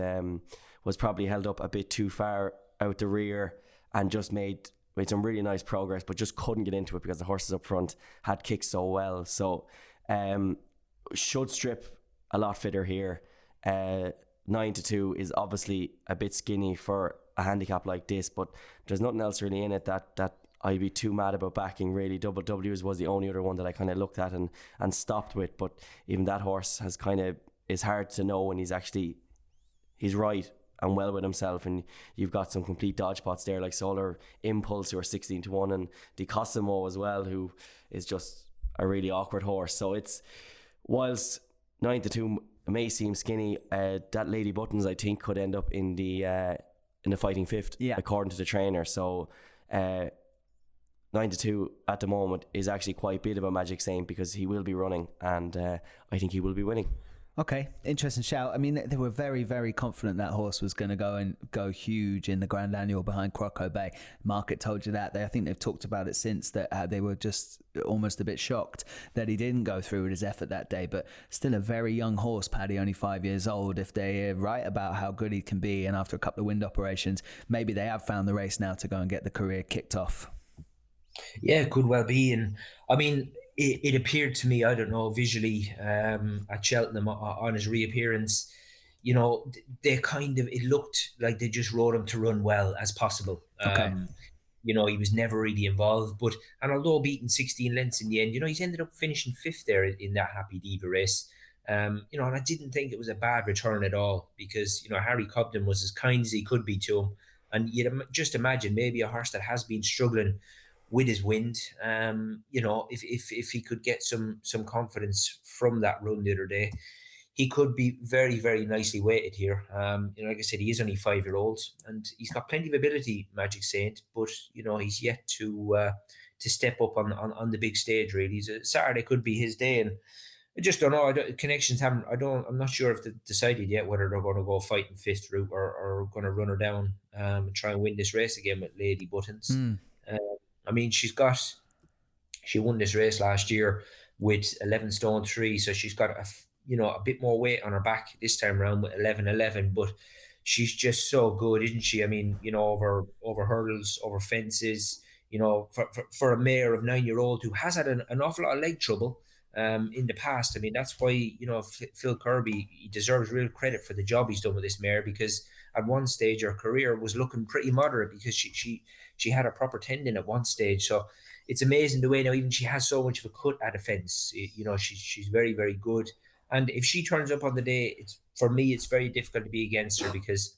was probably held up a bit too far out the rear and just made some really nice progress, but just couldn't get into it because the horses up front had kicked so well. So should strip a lot fitter here. 9-2 is obviously a bit skinny for a handicap like this, but there's nothing else really in it that I'd be too mad about backing, really. Double W's was the only other one that I kind of looked at and stopped with, but even that horse has is hard to know when he's right and well with himself, and you've got some complete dodge pots there like Solar Impulse, who are 16-1, and Di Cosimo as well, who is just a really awkward horse. So it's, whilst 9-2 may seem skinny, that Lady Buttons I think could end up in the fighting fifth, according to the trainer. So 9-2 at the moment is actually quite big about Magic Saint, because he will be running, and I think he will be winning.
Okay, interesting shout. I mean, they were very, very confident that horse was going to go huge in the Grand Annual behind Croco Bay. Market told you that. I think they've talked about it since, that they were just almost a bit shocked that he didn't go through with his effort that day. But still a very young horse, Paddy, only 5 years old. If they're right about how good he can be, and after a couple of wind operations, maybe they have found the race now to go and get the career kicked off.
Yeah, could well be. And I mean, it appeared to me, I don't know, visually at Cheltenham on his reappearance, it looked like they just rode him to run well as possible.
Okay.
He was never really involved, and although beaten 16 lengths in the end, he's ended up finishing 5th there in that Happy Diva race. And I didn't think it was a bad return at all, because, Harry Cobden was as kind as he could be to him. And you'd just imagine maybe a horse that has been struggling with his wind, if he could get some confidence from that run the other day, he could be very, very nicely weighted here. Like I said, he is only 5-year-old, and he's got plenty of ability, Magic Saint, but he's yet to step up on the big stage. Really, Saturday could be his day, and I just don't know. Connections haven't. I'm not sure if they've decided yet whether they're going to go fighting fifth route or going to run her down and try and win this race again with Lady Buttons. I mean, she won this race last year with 11 stone 3, so she's got a bit more weight on her back this time around with 11.11. But she's just so good, isn't she? I mean, over hurdles, over fences. For a mare of 9-year-old who has had an awful lot of leg trouble in the past. I mean, that's why Phil Kirby, he deserves real credit for the job he's done with this mare, because at one stage her career was looking pretty moderate, because she had a proper tendon at one stage. So it's amazing the way now even she has so much of a cut at a fence. She's very, very good. And if she turns up on the day, for me it's very difficult to be against her, because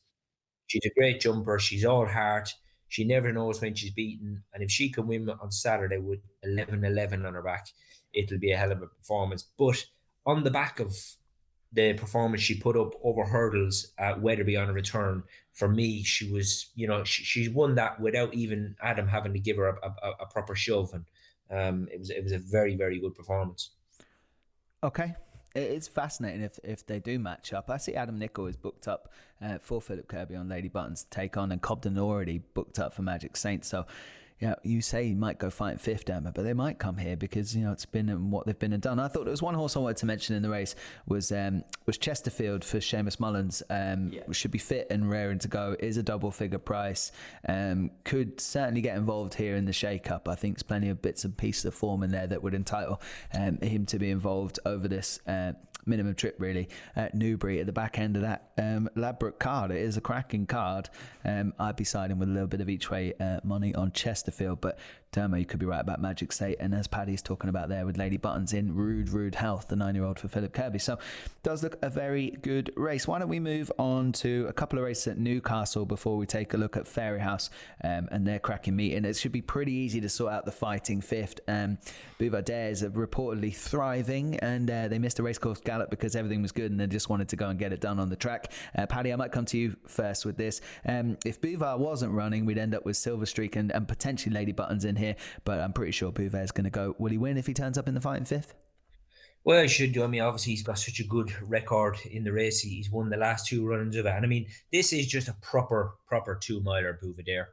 she's a great jumper. She's all heart. She never knows when she's beaten. And if she can win on Saturday with 11.11 on her back, it'll be a hell of a performance. But on the back of the performance she put up over hurdles at Wetherby on a return, for me, she was, she's won that without even Adam having to give her a proper shove. And it was a very, very good performance.
Okay. It's fascinating if they do match up. I see Adam Nichol is booked up for Philip Kirby on Lady Buttons to take on, and Cobden already booked up for Magic Saint. So, you say he might go fighting fifth, Emma, but they might come here because it's been what they've been and done. I thought there was one horse I wanted to mention in the race was Chesterfield for Seamus Mullins. Should be fit and raring to go. Is a double figure price. Could certainly get involved here in the shake-up. I think there's plenty of bits and pieces of form in there that would entitle him to be involved over this minimum trip, really. At Newbury, at the back end of that Ladbrokes card, it is a cracking card. I'd be siding with a little bit of each way money on Chesterfield, but Dermo, you could be right about Magic State, and as Paddy's talking about there with Lady Buttons in rude health, the 9-year-old for Philip Kirby. So does look a very good race. Why don't we move on to a couple of races at Newcastle before we take a look at Fairyhouse and their cracking meeting. It should be pretty easy to sort out the fighting fifth. Bouvardaires are reportedly thriving, and they missed a racecourse gallop because everything was good and they just wanted to go and get it done on the track. Paddy, I might come to you first with this. If Bouvard wasn't running, we'd end up with Silver Streak and potentially Lady Buttons in here, but I'm pretty sure Bouvard is going to go. Will he win if he turns up in the fighting fifth?
Well, he should do. I mean, obviously he's got such a good record in the race. He's won the last 2 runs of it, and I mean, this is just a proper 2-miler, Bouvardaire.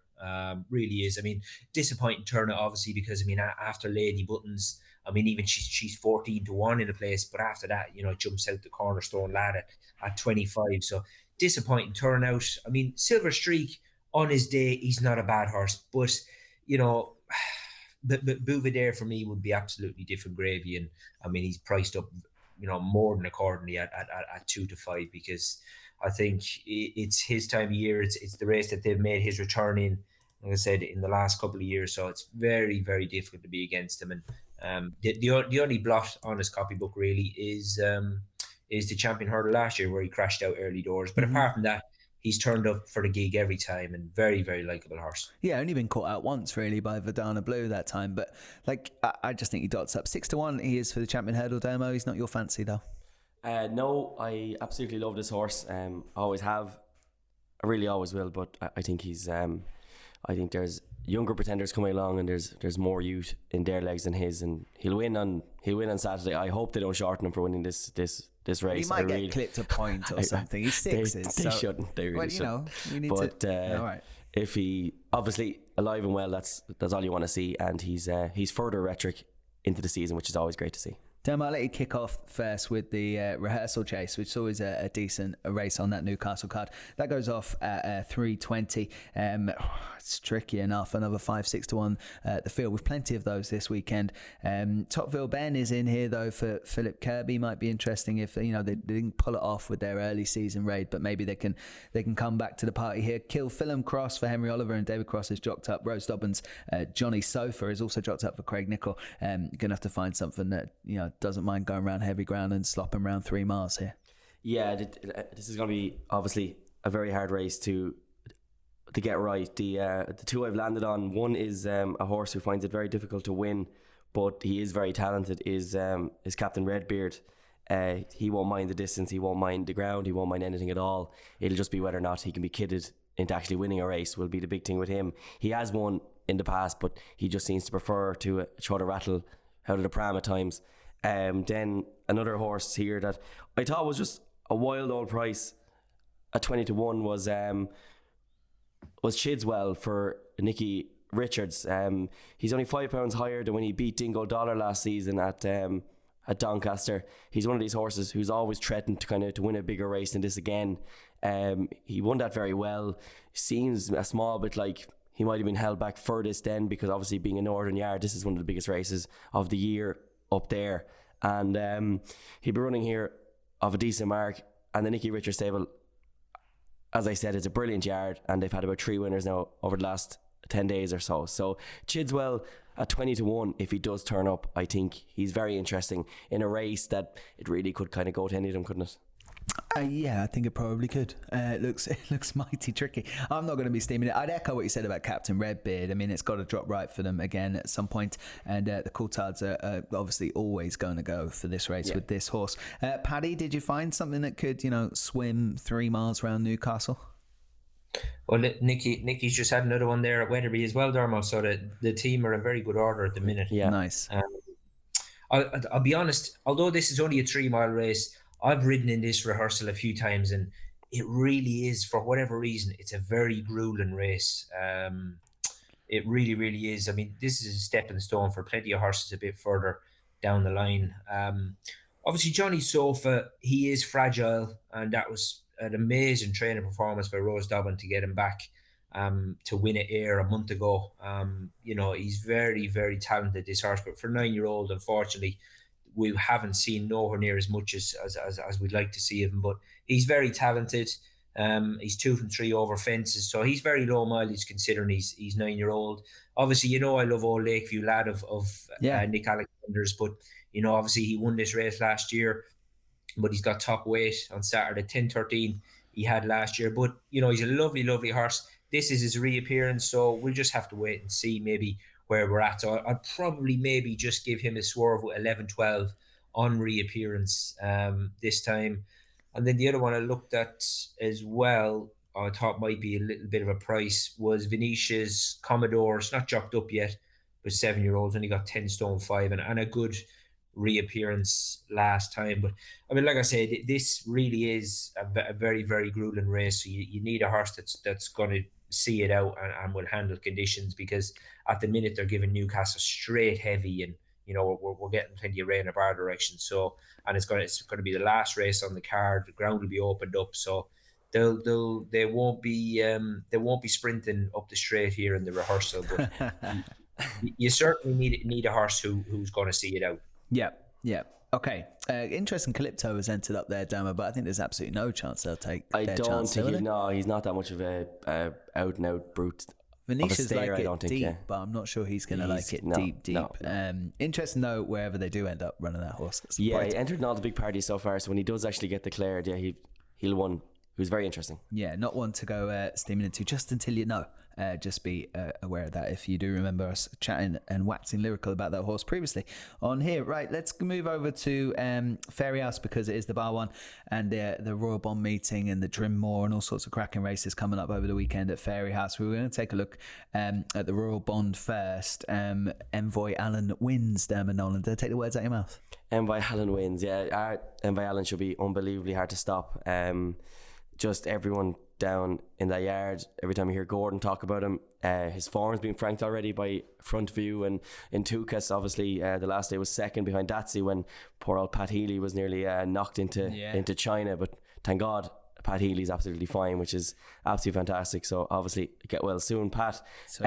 Really is. I mean, disappointing turnout, obviously, because I mean, after Lady Buttons, I mean, even she's 14-1 in the place, but after that, jumps out the cornerstone lad at 25. So disappointing turnout. I mean, Silver Streak on his day, he's not a bad horse, but but Bouvardaire for me would be absolutely different gravy, and I mean, he's priced up, more than accordingly at 2 to 5, because I think it's his time of year. It's the race that they've made his return in, like I said, in the last couple of years. So it's very, very difficult to be against him. And the only blot on his copybook really is the champion hurdle last year, where he crashed out early doors. But apart from that, he's turned up for the gig every time, and very, very likeable horse. Yeah,
only been caught out once really by Verdana Blue that time, but I just think he dots up 6-1. He is for the champion hurdle. Demo, he's not your fancy though.
No, I absolutely love this horse. Always have. I really always will. But I think he's. I think there's younger pretenders coming along, and there's more youth in their legs than his, and he'll win on Saturday. I hope they don't shorten him for winning this race.
He might get clipped a point or something. He's 6.
They shouldn't. They really shouldn't.
We need to. All right.
If he obviously alive and well, that's all you want to see, and he's further rhetoric into the season, which is always great to see.
Dem, I'll let you kick off first with the rehearsal chase, which is always a decent race on that Newcastle card. That goes off at 3:20. It's tricky enough. Another 5-6-1 the field, with plenty of those this weekend. Topville Ben is in here though for Philip Kirby. Might be interesting if they didn't pull it off with their early season raid, but maybe they can come back to the party here. Kill Fulham Cross for Henry Oliver, and David Cross is jocked up. Rose Dobbins, Johnny Sofa is also jocked up for Craig Nichol. Gonna have to find something that doesn't mind going around heavy ground and slopping around 3 miles here.
Yeah, this is going to be obviously a very hard race to get right. The two I've landed on, one is a horse who finds it very difficult to win, but he is very talented, is Captain Redbeard. He won't mind the distance, he won't mind the ground, he won't mind anything at all. It'll just be whether or not he can be kidded into actually winning a race will be the big thing with him. He has won in the past, but he just seems to prefer to try to rattle out of the pram at times. Then another horse here that I thought was just a wild old price at 20 to 1 was Chidswell for Nicky Richards. He's only £5 higher than when he beat Dingo Dollar last season at Doncaster. He's one of these horses who's always threatened to win a bigger race than this again. He won that very well. Seems a small bit like he might have been held back furthest then, because obviously being a Northern Yard, this is one of the biggest races of the year up there. And he'll be running here of a decent mark. And the Nicky Richards stable, as I said, it's a brilliant yard, and they've had about 3 winners now over the last 10 days or so. So Chidswell at 20 to 1, if he does turn up, I think he's very interesting in a race that it really could kind of go to any of them, couldn't it?
Yeah, I think it probably could. It looks mighty tricky. I'm not going to be steaming it. I'd echo what you said about Captain Redbeard. I mean, it's got to drop right for them again at some point, and the Coulthards are obviously always going to go for this race with this horse. Paddy, did you find something that could, swim 3 miles around Newcastle?
Well, Nicky's just had another one there at Wetherby as well, Dermo. So the team are in very good order at the minute.
Yeah,
nice.
I'll be honest. Although this is only a 3 mile race, I've ridden in this rehearsal a few times, and it really is, for whatever reason, it's a very grueling race. It really, really is. I mean, this is a stepping stone for plenty of horses a bit further down the line. Obviously, Johnny Sofa, he is fragile, and that was an amazing training performance by Rose Dobbin to get him back to win at Ayr a month ago. He's very, very talented, this horse, but for a 9-year-old, unfortunately, we haven't seen nowhere near as much as we'd like to see him, but he's very talented. He's 2 from 3 over fences, so he's very low mileage considering he's 9-year-old. Obviously, I love Old Lakeview Lad of Nick Alexander's, but obviously he won this race last year, but he's got top weight on Saturday, 10:13 he had last year. But he's a lovely, lovely horse. This is his reappearance, so we'll just have to wait and see maybe where we're at. So I'd probably maybe just give him a swerve with 11-12 on reappearance this time. And then the other one I looked at as well, I thought might be a little bit of a price, was Venetia's Commodore. It's not jocked up yet, but 7-year-olds, only got 10 stone 5 and a good reappearance last time. But I mean, like I said, this really is a very, very grueling race. So you need a horse that's going to see it out and will handle conditions, because at the minute they're giving Newcastle straight heavy, and we're getting plenty of rain up our direction. So, and it's going to be the last race on the card. The ground will be opened up, so they won't be sprinting up the straight here in the rehearsal. But you certainly need a horse who's going to see it out.
Yeah. Okay. Interesting. Calypto has entered up there, Dama, but I think there's absolutely no chance they'll take
I
their
don't
chance.
think he's not that much of a out and out brute.
Venetia's like
I
it
don't think,
deep,
yeah.
but I'm not sure he's going to like it deep.
No.
Interesting though, wherever they do end up running that horse.
He entered in all the big parties so far, so when he does actually get declared, he'll win. Who's very interesting.
Yeah, not one to go steaming into just until you know. Just be aware of that if you do remember us chatting and waxing lyrical about that horse previously on here. Right, let's move over to Fairyhouse, because it is the bar one, and the Royal Bond meeting and the Drimmore and all sorts of cracking races coming up over the weekend at Fairyhouse. We're going to take a look at the Royal Bond first. Envoi Allen wins, Diarmuid Nolan. Did I take the words out of your mouth?
Envoi Allen wins, yeah. Envoi Allen should be unbelievably hard to stop. Just everyone down in that yard, every time you hear Gordon talk about him, his form's been franked already by Front View, and in Tukas, obviously the last day was second behind Datsy when poor old Pat Healy was nearly knocked into China, but thank God Pat Healy's absolutely fine, which is absolutely fantastic. So obviously get well soon, Pat.
So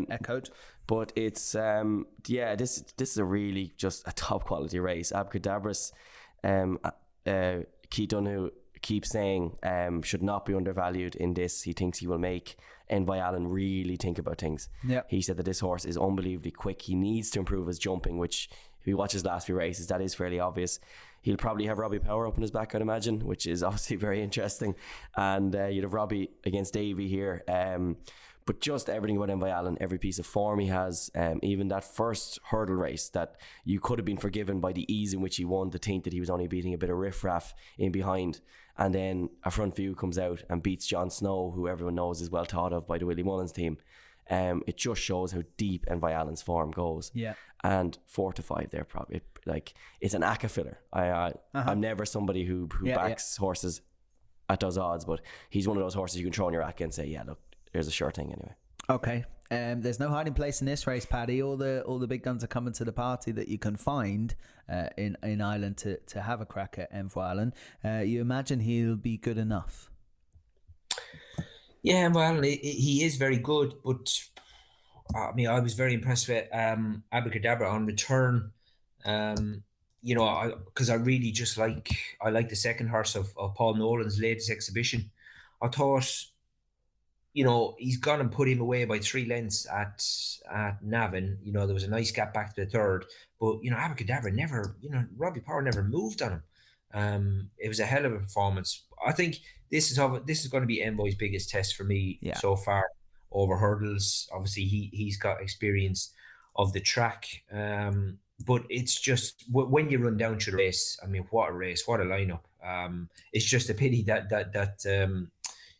echoed.
But it's this is a really just a top quality race. Abcadabras, Keith Dunhu keeps saying should not be undervalued in this. He thinks he will make Envoi Allen really think about things. He said that this horse is unbelievably quick. He needs to improve his jumping, which if he watches the last few races, that is fairly obvious. He'll probably have Robbie Power up in his back, I'd imagine, which is obviously very interesting. And you'd have Robbie against Davy here. But just everything about Envoi Allen, every piece of form he has, even that first hurdle race that you could have been forgiven by the ease in which he won, to think that he was only beating a bit of riffraff in behind. And then a front view comes out and beats John Snow, who everyone knows is well thought of by the Willie Mullins team. It just shows how deep Envoi Allen's form goes.
Yeah.
And 4 to 5 there, probably. Like, it's an ACCA filler. I'm never somebody who backs horses at those odds, but he's one of those horses you can throw in your ACCA and say, yeah, look, there's a sure thing anyway.
Okay. There's no hiding place in this race, Paddy. All the big guns are coming to the party that you can find in Ireland to have a crack at Envoi Allen. You imagine he'll be good enough?
Yeah, well, he is very good, but I mean, I was very impressed with Abracadabra on return. You know, because I really just like the second horse of Paul Nolan's latest exhibition. I thought, you know, he's gone and put him away by 3 lengths at Navan. You know, there was a nice gap back to the third, but you know, Abracadabra never, you know, Robbie Power never moved on him. It was a hell of a performance. I think this is going to be Envoi's biggest test for me so far over hurdles. Obviously, he's got experience of the track, but it's just when you run down to the race. I mean, what a race! What a lineup! It's just a pity that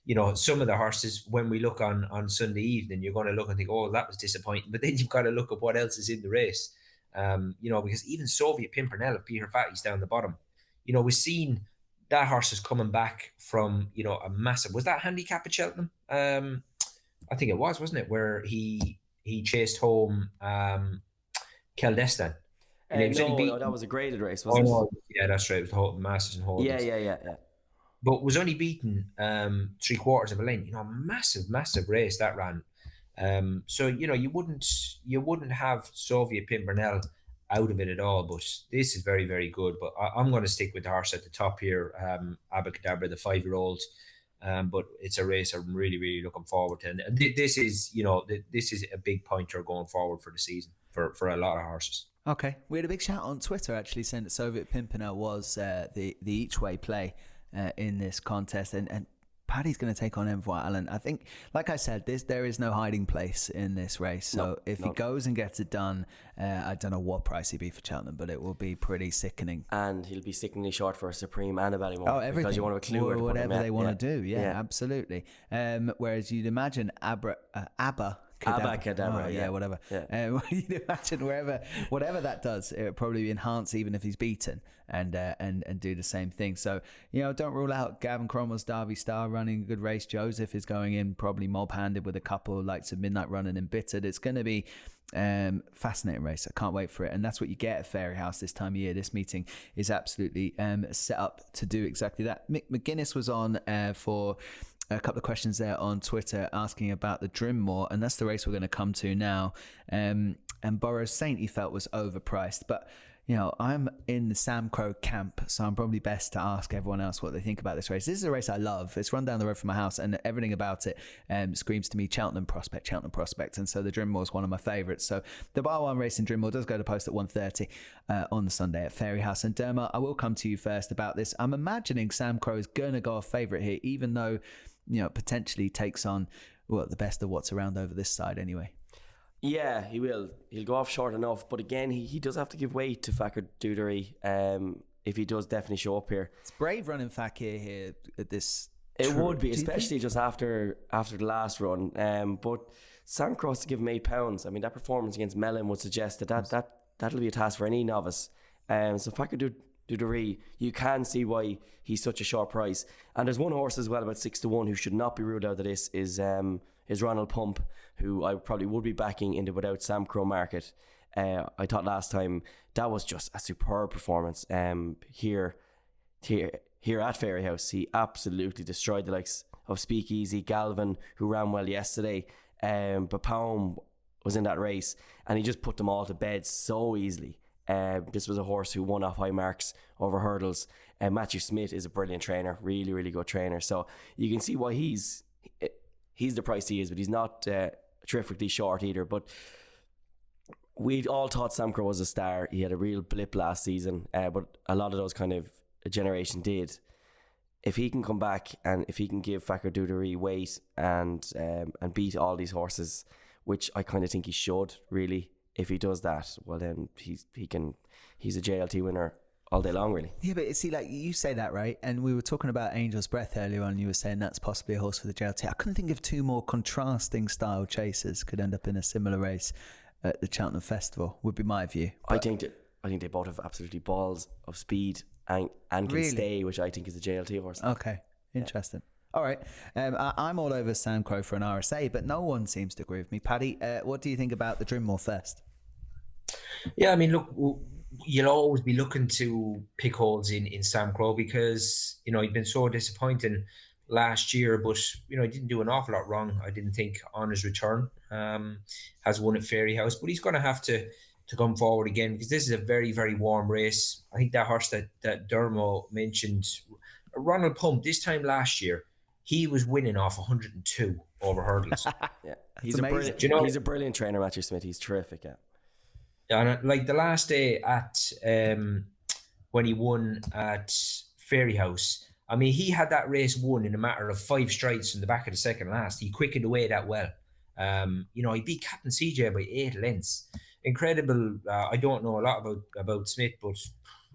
you know, some of the horses, when we look on Sunday evening, you're going to look and think, oh, that was disappointing. But then you've got to look at what else is in the race. You know, because even Soviet Pimpernel of Peter Fatty's down the bottom. You know, we've seen that horse is coming back from, you know, a massive... Was that handicap at Cheltenham? I think it was, wasn't it? Where he chased home Keldestan.
No, that was a graded race, wasn't it?
No. Yeah, that's right. It was the whole Masters and Holdings.
Yeah.
But was only beaten 3/4 of a length. You know, massive race that ran. So you know, you wouldn't have Soviet Pimpernel out of it at all. But this is very, very good. But I'm going to stick with the horse at the top here, Abracadabra, the 5-year-old. But it's a race I'm really, really looking forward to. And this is, you know, this is a big pointer going forward for the season for a lot of horses.
Okay, we had a big shout on Twitter actually saying that Soviet Pimpernel was the each way play in this contest, and Paddy's going to take on Envoi Allen. I think, like I said, there is no hiding place in this race. So if he goes and gets it done, I don't know what price he'd be for Cheltenham, but it will be pretty sickening.
And he'll be sickeningly short for a Supreme and a Ballymore.
Oh, everything.
Because you want to clue where to put him
whatever they want to do. Yeah, absolutely. Whereas you'd imagine Abacadabra, whatever. Yeah. You'd imagine whatever that does, it would probably enhance even if he's beaten and do the same thing. So, you know, don't rule out Gavin Cromwell's Derby Star running a good race. Joseph is going in probably mob-handed with a couple like some Midnight Run and Embittered. It's going to be fascinating race. I can't wait for it. And that's what you get at Fairyhouse this time of year. This meeting is absolutely set up to do exactly that. Mick McGuinness was on for a couple of questions there on Twitter asking about the Drimmoor, and that's the race we're going to come to now. And Burrows Saint he felt was overpriced, but you know, I'm in the Sam Crow camp, so I'm probably best to ask everyone else what they think about this race. This is a race I love. It's run down the road from my house, and everything about it screams to me Cheltenham prospect. And so the Drimmoor is one of my favourites. So the Bar 1 race in Drimmoor does go to post at 1:30 on the Sunday at Fairyhouse. And Dermot, I will come to you first about this. I'm imagining Sam Crow is going to go off favourite here, even though, you know, potentially takes on, well, the best of what's around over this side anyway.
Yeah, he will. He'll go off short enough, but again, he does have to give way to Fakir Dudery if he does definitely show up here.
It's brave running Fakir here at this.
It would be, especially just after the last run. But Sandcross to give him £8. I mean, that performance against Mellon would suggest that'll be a task for any novice. So Fakir Dudery, you can see why he's such a short price. And there's one horse as well, about 6-1, who should not be ruled out of this, is Ronald Pump, who I probably would be backing in the without Sam Crow market. I thought last time that was just a superb performance. Here at Fairyhouse, he absolutely destroyed the likes of Speakeasy, Galvin, who ran well yesterday. But Pound was in that race, and he just put them all to bed so easily. This was a horse who won off high marks over hurdles. Matthew Smith is a brilliant trainer, really, really good trainer. So you can see why he's the price he is, but he's not terrifically short either. But We all thought Sam Crow was a star. He had a real blip last season, but a lot of those kind of generation did. If he can come back and if he can give Fakir Dudery weight and beat all these horses, which I kind of think he should, really, if he does that, well then he's a JLT winner all day long, really.
Yeah, but see, like you say that, right? And we were talking about Angel's Breath earlier on. You were saying that's possibly a horse for the JLT. I couldn't think of two more contrasting style chasers could end up in a similar race at the Cheltenham Festival, would be my view.
I think they both have absolutely balls of speed and can
Really?
stay, which I think is a JLT horse.
Okay, interesting. Yeah. All right, I'm all over Sam Crow for an RSA, but no one seems to agree with me. Paddy, what do you think about the Drinmore first?
Yeah, I mean, look, you'll always be looking to pick holes in Sam Crow because, he'd been so disappointing last year, but, he didn't do an awful lot wrong, I didn't think, on his return. Has won at Fairyhouse, but he's going to have to come forward again because this is a very, very warm race. I think that horse that Dermo mentioned, Ronald Pump, this time last year, he was winning off 102 over hurdles.
Yeah, he's a brilliant trainer, Matthew Smith. He's terrific. Yeah.
And like the last day at when he won at Fairyhouse, I mean, he had that race won in a matter of 5 strides from the back of the second last. He quickened away that well. He beat Captain CJ by 8 lengths. Incredible. I don't know a lot about Smith, but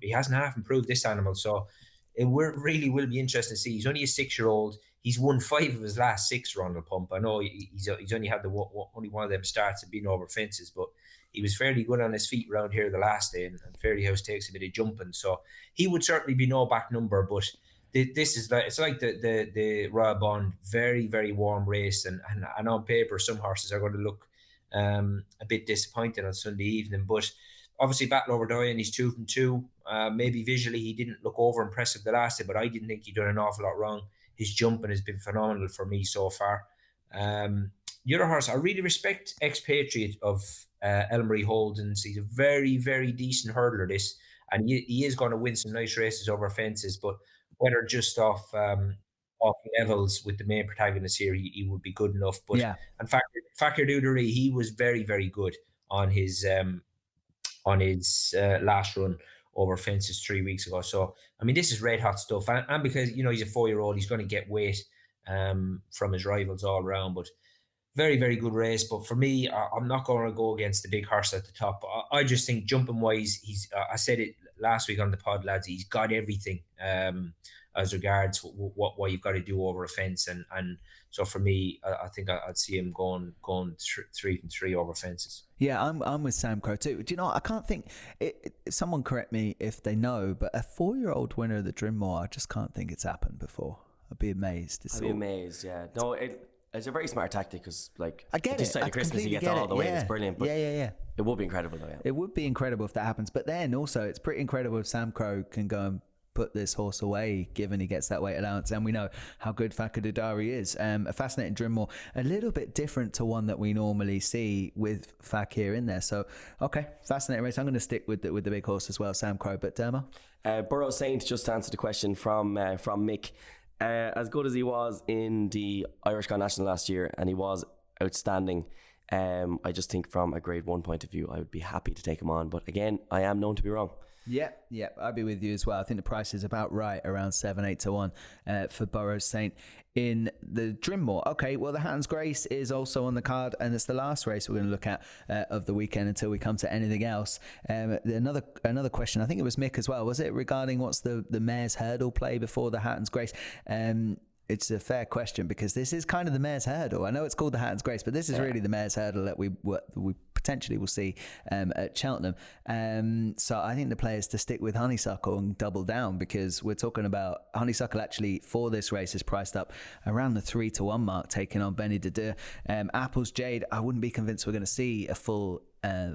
he hasn't half improved this animal. So it really will be interesting to see. He's only a 6-year-old. He's won 5 of his last 6, Ronald Pump. I know he's only had only one of them starts and been over fences, but he was fairly good on his feet around here the last day, and Fairyhouse takes a bit of jumping. So he would certainly be no back number, but this is like the Royal Bond, very, very warm race, and on paper some horses are going to look a bit disappointing on Sunday evening. But obviously Battle Over Doyen, he's 2 from 2. Maybe visually he didn't look over impressive the last day, but I didn't think he'd done an awful lot wrong. His jumping has been phenomenal for me so far. The other horse, I really respect Expatriate of Ellen Marie Holden's. He's a very, very decent hurdler, this, and he is going to win some nice races over fences, but whether just off levels with the main protagonist here, he would be good enough. But
yeah.
And Fakir Dudery, he was very, very good on his last run over fences 3 weeks ago. So I mean, this is red hot stuff, and because he's a 4-year-old, he's going to get weight from his rivals all around. But very, very good race. But for me, I'm not going to go against the big horse at the top. I just think jumping wise, I said it last week on the pod, lads, he's got everything as regards what you've got to do over a fence. And so for me, I think I'd see him going 3 from 3 over fences.
Yeah, I'm with Sam Crow too. Do you know, I can't think, someone correct me if they know, but a 4-year-old winner of the Drinmore, I just can't think it's happened before. I'd be amazed to see.
I'd be amazed, yeah. No, it's a very smart tactic because, like,
I get
this
it.
side of Christmas, you get all the way. It's brilliant. But
yeah.
It would be incredible, though. Yeah.
It would be incredible if that happens. But then also, it's pretty incredible if Sam Crow can go and put this horse away, given he gets that weight allowance, and we know how good Fakir Dudery is. A fascinating Drinmore, a little bit different to one that we normally see with Fakir in there. So, okay, fascinating race. I'm going to stick with the big horse as well, Sam Crow. But Dermo?
Burrow Saint, just to answer the question from Mick. As good as he was in the Irish Grand National last year, and he was outstanding, I just think from a grade 1 point of view, I would be happy to take him on. But again, I am known to be wrong. Yeah, I'd be with you as well. I think the price is about right, around 7-8 to 1 for Burrows Saint in the Drinmore. Okay, well, the Hatton's Grace is also on the card, and it's the last race we're going to look at of the weekend until we come to anything else. Another question, I think it was Mick as well, was it, regarding what's the mare's hurdle play before the Hatton's Grace? It's a fair question because this is kind of the mare's hurdle. I know it's called the Hatton's Grace, but this is really the mare's hurdle that we potentially will see at Cheltenham. So I think the play is to stick with Honeysuckle and double down, because we're talking about Honeysuckle actually for this race is priced up around the 3 to 1 mark, taking on Benny de Deux. Apples Jade, I wouldn't be convinced we're going to see a full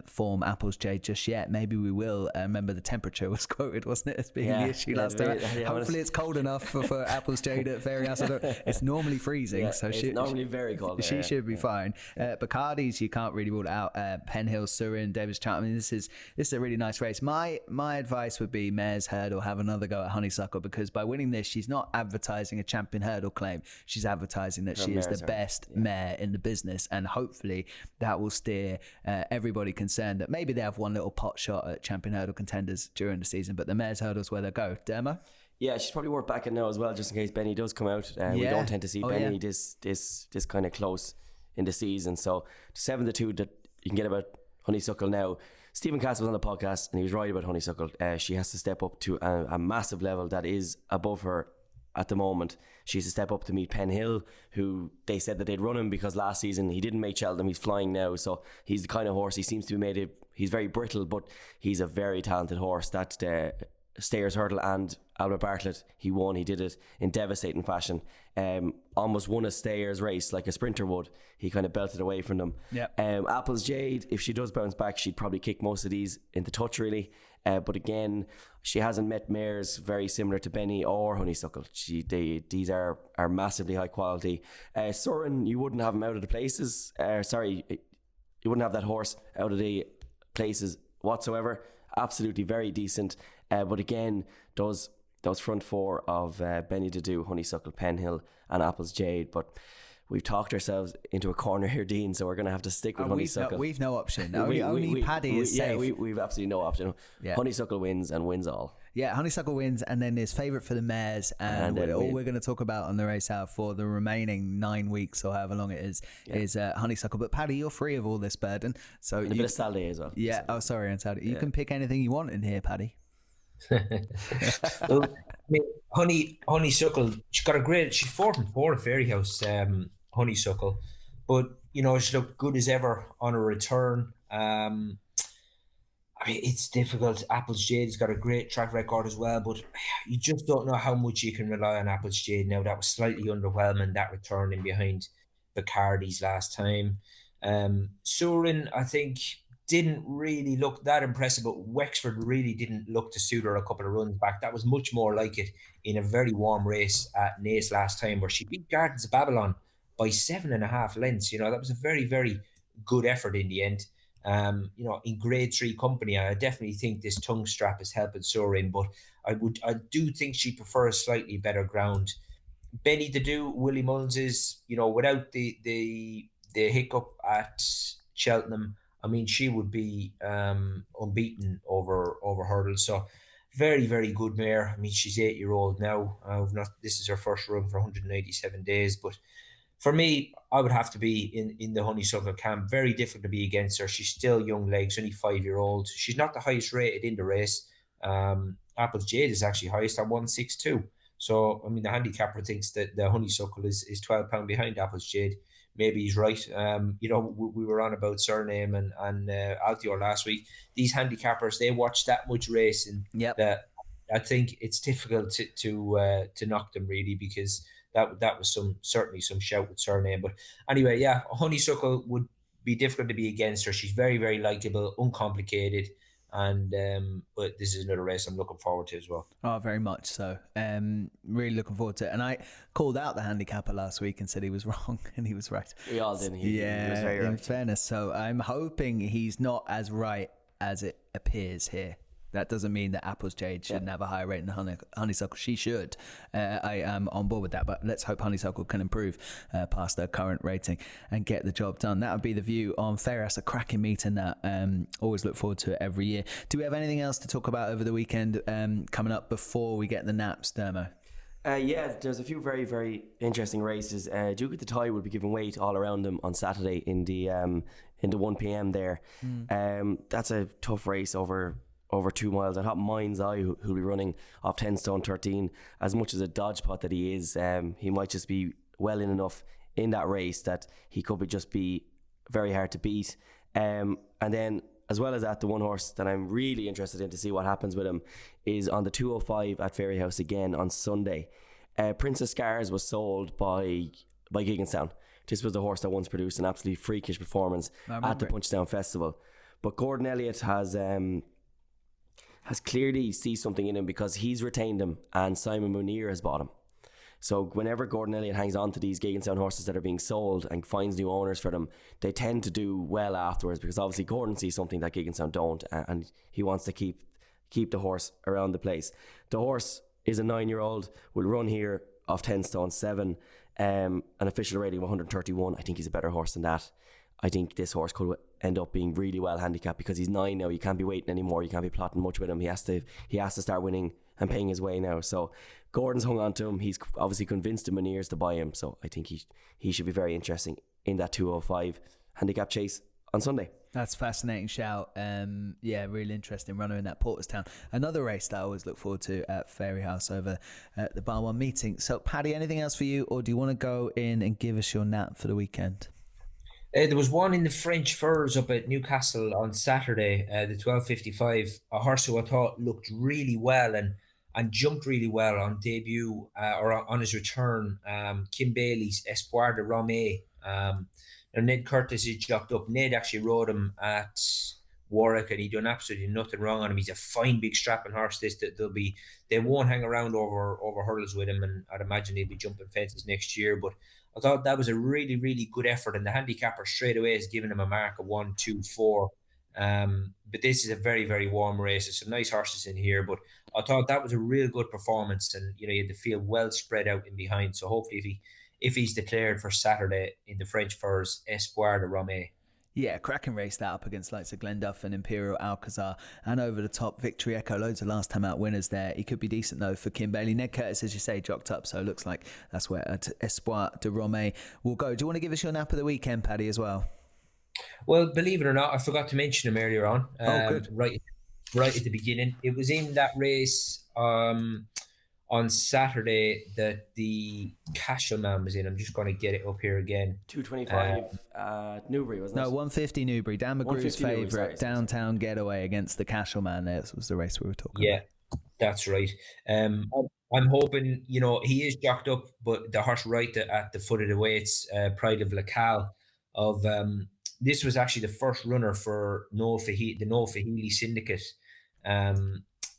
form Apples Jade just yet. Maybe we will. Remember the temperature was quoted, wasn't it, as being the issue last time. Hopefully it's cold enough for Apples Jade at Fairyhouse. It's normally freezing, so it's normally very cold.
She should be fine. Bacardi's, you can't really rule it out. Penhill, Surin, Davis Cheltenham. I mean, this is a really nice race. My advice would be mare's hurdle, have another go at Honeysuckle, because by winning this, she's not advertising a champion hurdle claim. She's advertising that she is the best mare in the business, and hopefully that will steer everybody everybody concerned that maybe they have one little pot shot at champion hurdle contenders during the season, but the mares hurdles where they go. Dermo?
Yeah, she's probably worth backing now as well, just in case Benny does come out. We don't tend to see Benny this kind of close in the season. So 7-2 that you can get about Honeysuckle now. Stephen Cass was on the podcast and he was right about Honeysuckle. She has to step up to a massive level that is above her at the moment. She has to step up to meet Penn Hill, who they said that they'd run him because last season he didn't make Cheltenham. He's flying now, so he's the kind of horse. He seems to be he's very brittle, but he's a very talented horse. That Stayers Hurdle and Albert Bartlett, he won. He did it in devastating fashion. Almost won a Stayers race like a sprinter would. He kind of belted away from them. Apple's Jade, if she does bounce back, she'd probably kick most of these into touch really. But again, she hasn't met mares very similar to Benny or Honeysuckle. These are massively high quality. Soren, you wouldn't have him out of the places. You wouldn't have that horse out of the places whatsoever. Absolutely very decent. But again, those front four of Benny Dadu, Honeysuckle, Penhill and Apple's Jade. But we've talked ourselves into a corner here, Dean, so we're going to have to stick with Honeysuckle.
We've no option. Only Paddy is safe.
Yeah, we've absolutely no option. Yeah. Honeysuckle wins and wins all.
Yeah, Honeysuckle wins, and then there's favourite for the mares, and all we're going to talk about on the Racehour for the remaining 9 weeks or however long it is Honeysuckle. But Paddy, you're free of all this burden, so
and a bit of Saturday as well.
Yeah.
So.
Oh, sorry, and Saturday. You can pick anything you want in here, Paddy.
Well, I mean, Honeysuckle, she's 4 from 4 at Fairyhouse, Honeysuckle, but she looked good as ever on her return. I mean, it's difficult. Apple's Jade's got a great track record as well, but you just don't know how much you can rely on Apple's Jade now. That was slightly underwhelming, that return in behind Bacardi's last time. Surin, I think, didn't really look that impressive, but Wexford really didn't look to suit her a couple of runs back. That was much more like it in a very warm race at Naas last time, where she beat Gardens of Babylon by 7.5 lengths. That was a very, very good effort in the end. In grade 3 company, I definitely think this tongue strap is helping Surin, but I do think she prefers slightly better ground. Benny Dadu, Willie Mullins is, without the hiccup at Cheltenham, I mean, she would be unbeaten over hurdles. So very, very good mare. I mean, she's 8-year-old now. This is her first run for 187 days. But for me, I would have to be in the Honeysuckle camp. Very difficult to be against her. She's still young legs, only 5-year-old. She's not the highest rated in the race. Apple's Jade is actually highest at 162. So, I mean, the handicapper thinks that the Honeysuckle is £12 behind Apple's Jade. Maybe he's right. We were on about Cyrname and Altior last week. These handicappers, they watch that much racing that I think it's difficult to knock them really, because that was certainly some shout with Cyrname. But anyway, yeah, Honeysuckle would be difficult to be against her. She's very, very likeable, uncomplicated. And but this is another race I'm looking forward to as well.
Oh, very much so. Really looking forward to it. And I called out the handicapper last week and said he was wrong, and he was right.
We all did. He was very right.
In fairness, so I'm hoping he's not as right as it appears here. That doesn't mean that Apple's Jade shouldn't have a higher rating than Honeysuckle. She should. I am on board with that, but let's hope Honeysuckle can improve past their current rating and get the job done. That would be the view on Fairyhouse, a cracking meeting that always look forward to it every year. Do we have anything else to talk about over the weekend coming up before we get the naps, Dermo?
There's a few very, very interesting races. Duke at the Tie will be giving weight all around them on Saturday in the 1 p.m. there. That's a tough race over 2 miles. I thought Mind's Eye, who'll be running off 10 stone 13, as much as a dodge pot that he is, he might just be well in enough in that race that he could just be very hard to beat. And then, as well as that, the one horse that I'm really interested in to see what happens with him is on the 205 at Fairyhouse again on Sunday. Princess Scars was sold by Gigginstown. This was the horse that once produced an absolutely freakish performance at the Punchestown Festival. But Gordon Elliott has clearly see something in him, because he's retained him and Simon Munir has bought him. So whenever Gordon Elliott hangs on to these Gigginstown horses that are being sold and finds new owners for them, they tend to do well afterwards, because obviously Gordon sees something that Gigginstown don't, and he wants to keep the horse around the place. The horse is a 9-year-old, will run here off 10 stone 7, an official rating of 131. I think he's a better horse than that. I think this horse could end up being really well handicapped because he's 9 now. You can't be waiting anymore. You can't be plotting much with him. He has to start winning and paying his way now. So Gordon's hung on to him. He's obviously convinced the Muneers to buy him. So I think he should be very interesting in that 205 handicap chase on Sunday.
That's a fascinating shout. Yeah, really interesting runner in that Porterstown. Another race that I always look forward to at Fairyhouse over at the Bar 1 meeting. So, Paddy, anything else for you, or do you want to go in and give us your nap for the weekend?
There was one in the French Furs up at Newcastle on Saturday, the 12:55. A horse who I thought looked really well and jumped really well on debut or on his return. Kim Bailey's Espoir de Rome. And Ned Curtis is jocked up. Ned actually rode him at Warwick and he done absolutely nothing wrong on him. He's a fine big strapping horse. They won't hang around over hurdles with him, and I'd imagine he'll be jumping fences next year. But I thought that was a really, really good effort, and the handicapper straight away has given him a mark of 1, 2, 4. But this is a very, very warm race. There's some nice horses in here, but I thought that was a real good performance, and you had the field well spread out in behind. So hopefully if he's declared for Saturday in the French Furs, Espoir de Rome.
Yeah, cracking race that up against likes of Glenduff and Imperial Alcazar, and over the top Victory Echo. Loads of last time out winners there. He could be decent though for Kim Bailey. Ned Curtis, as you say, jocked up, so it looks like that's where Espoir de Rome will go. Do you want to give us your nap of the weekend, Paddy, as well?
Well, believe it or not, I forgot to mention him earlier on.
Good.
Right at the beginning. It was in that race on Saturday that the Cashleman was in. I'm just going to get it up here again.
225 Newbury, wasn't it?
No, 150 Newbury. Dan McGrew's favourite downtown getaway against the Cashleman. This was the race we were talking about.
Yeah, that's right. I'm hoping, he is jocked up, but the horse right at the foot of the weights, Pride of Lacal, this was actually the first runner for the Noel Fahili Syndicate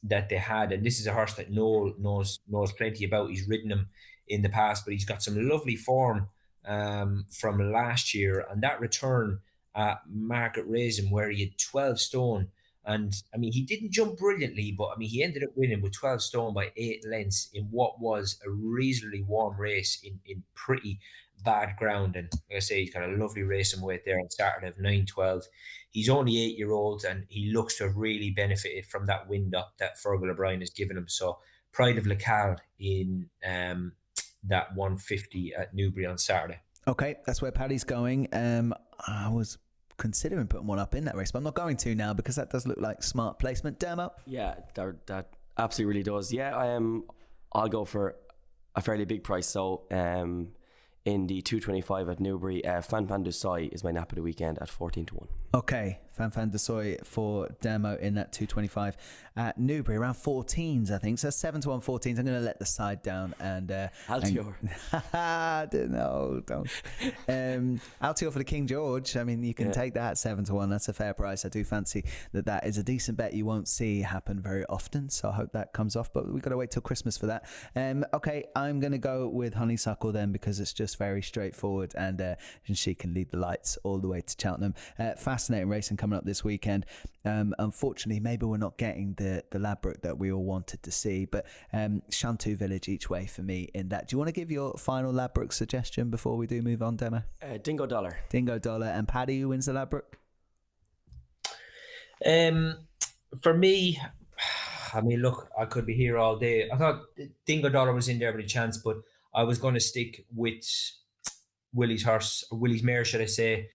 that they had, and this is a horse that Noel knows plenty about. He's ridden him in the past, but he's got some lovely form from last year, and that return at Market Raisin where he had 12 stone, and I mean he didn't jump brilliantly, but I mean he ended up winning with 12 stone by 8 lengths in what was a reasonably warm race in pretty bad ground. And like I say, he's got a lovely racing weight there on Saturday of 9.12. He's only 8-year-old, and he looks to have really benefited from that wind up that Fergal O'Brien has given him. So Pride of Lacal in that 150 at Newbury on Saturday.
Okay, that's where Paddy's going. I was considering putting one up in that race, but I'm not going to now because that does look like smart placement. Dermo?
Yeah, that absolutely really does. Yeah, I'll go for a fairly big price. So in the 225 at Newbury, Fanfan du Soy is my nap of the weekend at 14-1.
Okay, Fanfan du Soy for Dermo in that 225 at Newbury, around 14s, I think. So 7-1 14s. I'm going to let the side down and
Altior.
No, don't. Altior for the King George. I mean, you can take that 7-1. That's a fair price. I do fancy that is a decent bet you won't see happen very often. So I hope that comes off. But we've got to wait till Christmas for that. Okay, I'm going to go with Honeysuckle then because it's just very straightforward and she can lead the lights all the way to Cheltenham. Fascinating racing coming up this weekend. Unfortunately, maybe we're not getting the Ladbroke that we all wanted to see, but Shantou Village each way for me in that. Do you want to give your final Ladbroke suggestion before we do move on, Demo?
Dingo Dollar.
Dingo Dollar. And Paddy, who wins the Ladbroke?
For me, I mean, look, I could be here all day. I thought Dingo Dollar was in there with a chance, but I was going to stick with Willie's mare, should I say,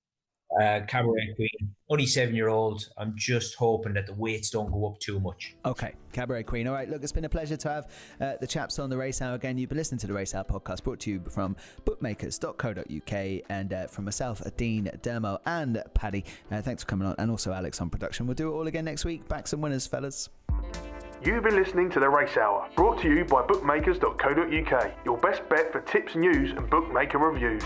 Cabaret Queen, only 7-year-old. I'm just hoping that the weights don't go up too much.
Okay, Cabaret Queen. All right, look, it's been a pleasure to have the chaps on the Racehour again. You've been listening to the Racehour podcast, brought to you from bookmakers.co.uk and from myself, Dean, Dermo and Paddy. Thanks for coming on, and also Alex on production. We'll do it all again next week. Back some winners, fellas.
You've been listening to The Race Hour, brought to you by bookmakers.co.uk, your best bet for tips, news and bookmaker reviews.